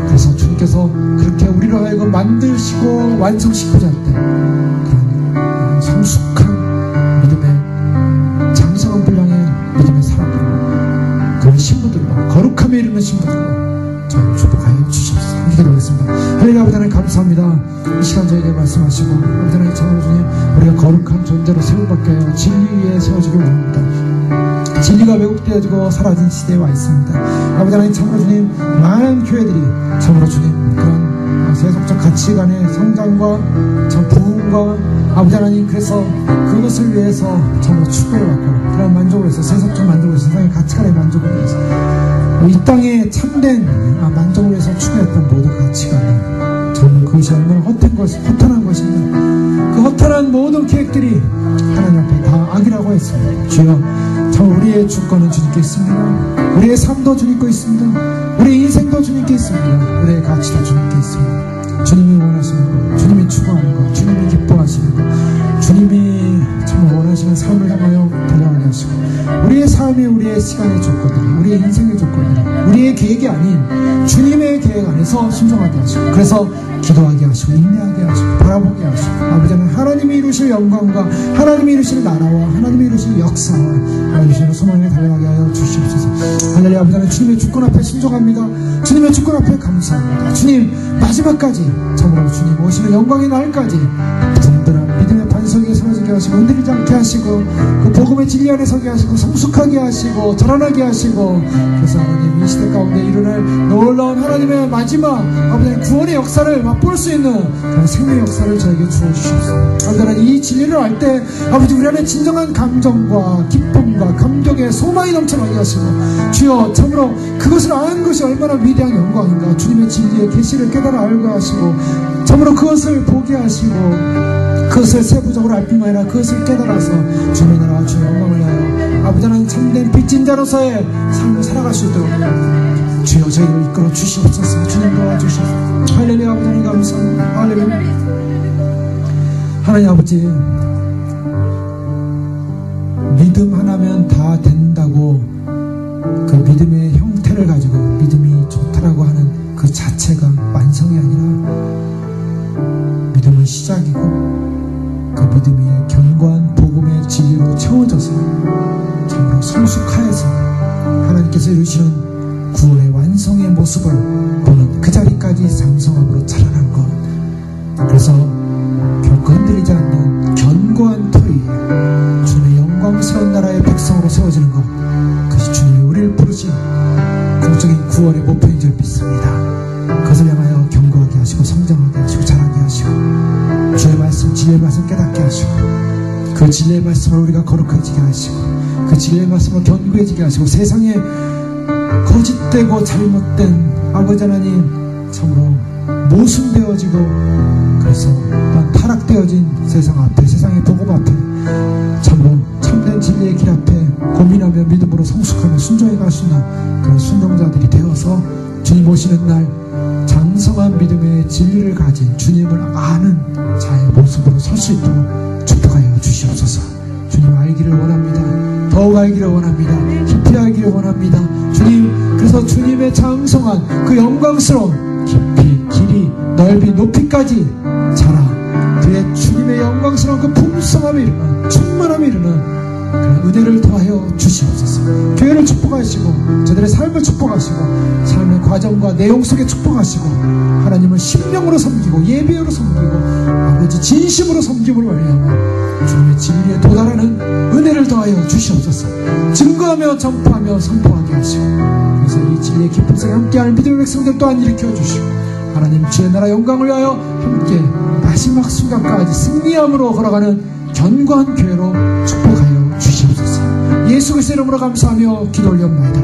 그래서 주님께서 그렇게 우리로 하여금 만드시고 완성시키고자 할 때 그런 성숙한 믿음의 장성한 분량의 믿음의 사람들로, 그런 신부들로, 거룩함에 이르는 신부들로 저희를 축복하여 주시옵소서. 함께 기도하겠습니다. 할렐루야. 아버지 하나님 감사합니다. 이 시간 저에게 말씀하시고, 아버지 하나님 참으로 주님, 우리가 거룩한 존재로 세움받게 하여 진리 위에 세워지길 원합니다. 진리가 왜곡되어지고 사라진 시대에 와 있습니다. 아버지 하나님 참으로 주님, 많은 교회들이 참으로 주님 그런 세속적 가치관의 성장과 저 부흥과 아버지 하나님, 그래서 그것을 위해서 참으로 축복을 받고 그런 만족을 해서 세속적 만족을 해서 세상의 가치관의 만족을 위해서 이 땅에 참된 만족을 위해서 추구했던 모든 가치관이 정말 그것이 얼마나 허탄한 것입니다. 그 허탄한 모든 계획들이 하나님 앞에 다 악이라고 했습니다. 주여, 참 우리의 주권은 주님께 있습니다. 우리의 삶도 주님께 있습니다. 우리의 인생도 주님께 있습니다. 우리의 가치도 주님께 있습니다. 주님이 원하시는 것, 주님이 추구하는 것, 주님이 기뻐하시는 것, 주님이 정말 원하시는 삶을 향하여 달려가게 하시고, 우리의 삶이, 우리의 시간의 조건들이, 우리의 인생의 조건들이 우리의 계획이 아닌 주님의 계획 안에서 순종하게 하시고, 그래서 기도하게 하시고 인내하게 하시고 바라보게 하시고, 아버지는 하나님이 이루실 영광과 하나님이 이루실 나라와 하나님이 이루실 역사와 하나님이 이루실 소망에 달려가게 하여 주시옵소서. 할렐루야. 아버지는 주님의 주권 앞에 순종합니다. 주님의 주권 앞에 감사합니다. 주님, 마지막까지 정말로 주님 오시는 영광의 날까지 든든한 믿음의 반석에 서러지게 하시고, 흔들리지 않게 하시고, 그 복음의 진리 안에 서게 하시고, 성숙하게 하시고, 자라나게 하시고, 그래서 하나님 이 시대 가운데 일어날 놀라운 하나님의 마지막 아버지의 구원의 역사를 맛볼 수 있는 그런 생명의 역사를 저에게 주어주시옵소서. 아버지, 이 진리를 알 때 아버지 우리 안에 진정한 감정과 기쁨과 감격의 소망이 넘쳐나게 하시고, 주여 참으로 그것을 아는 것이 얼마나 위대한 영광인가, 주님의 진리의 계시를 깨달아 알고 하시고, 참으로 그것을 보게 하시고, 그것을 세부적으로 알 뿐만 아니라 그것을 깨달아서 주님의 나라와 주의 영광을 위하여 아버지 하나님 참된 빚진 자로서의 삶을 살아갈 수 있도록 주여 저희를 이끌어 주시옵소서. 주님 도와주시옵소서. 할렐루야. 아버지 하나님 감사합니다. 할렐루야. 하나님 아버지, 믿음 하나면 다 된다고 성숙하여서 하나님께서 이루시는 구원의 완성의 모습을 보는 그 자리까지 장성함으로 자라난 것. 그래서 결코 흔들리지 않는 견고한 토 위에 주님의 영광스러운 나라의 백성으로 세워지는 것, 그것이 주님이 우리를 부르신 공적인 구원의 목표인 줄 믿습니다. 그것을 향하여 견고하게 하시고 성장하게 하시고 자라게 하시고 주의 말씀, 진리의 말씀 깨닫게 하시고 그 진리의 말씀으로 우리가 거룩해지게 하시고 그 진리의 말씀으로 견고해지게 하시고 세상에 거짓되고 잘못된 아버지 하나님 참으로 모순되어지고 그래서 또한 타락되어진 세상 앞에, 세상의 복음 앞에 참으로 참된 진리의 길 앞에 고민하며 믿음으로 성숙하며 순종해 갈 수 있는 그런 순종자들이 되어서 주님 오시는 날 장성한 믿음의 진리를 가진 주님을 아는 자의 모습으로 설 수 있도록 축복하여 주시옵소서. 주님 알기를 원합니다. 더욱 알기를 원합니다. 깊이 알기를 원합니다. 주님, 그래서 주님의 장성한 그 영광스러운 깊이, 길이, 넓이, 높이까지 자라 그의 주님의 영광스러운 그 풍성함에 이르는, 충만함에 이르는 그런 은혜를 더하여 주시옵소서. 교회를 축복하시고 저들의 삶을 축복하시고 삶의 과정과 내용 속에 축복하시고 하나님을 심령으로 섬기고 예배로 섬기고 아버지 진심으로 섬김을 원하며 주님의 진리에 도달하는 은혜를 더하여 주시옵소서. 증거하며 전파하며 선포하게 하시고 그래서 이 진리의 깊은 속에 함께하는 믿음의 백성들 또한 일으켜 주시고 하나님 주의 나라 영광을 위하여 함께 마지막 순간까지 승리함으로 걸어가는 견고한 교회로 축복하여 주시옵소서. 예수 그리스도의 이름으로 감사하며 기도 올려옵나이다.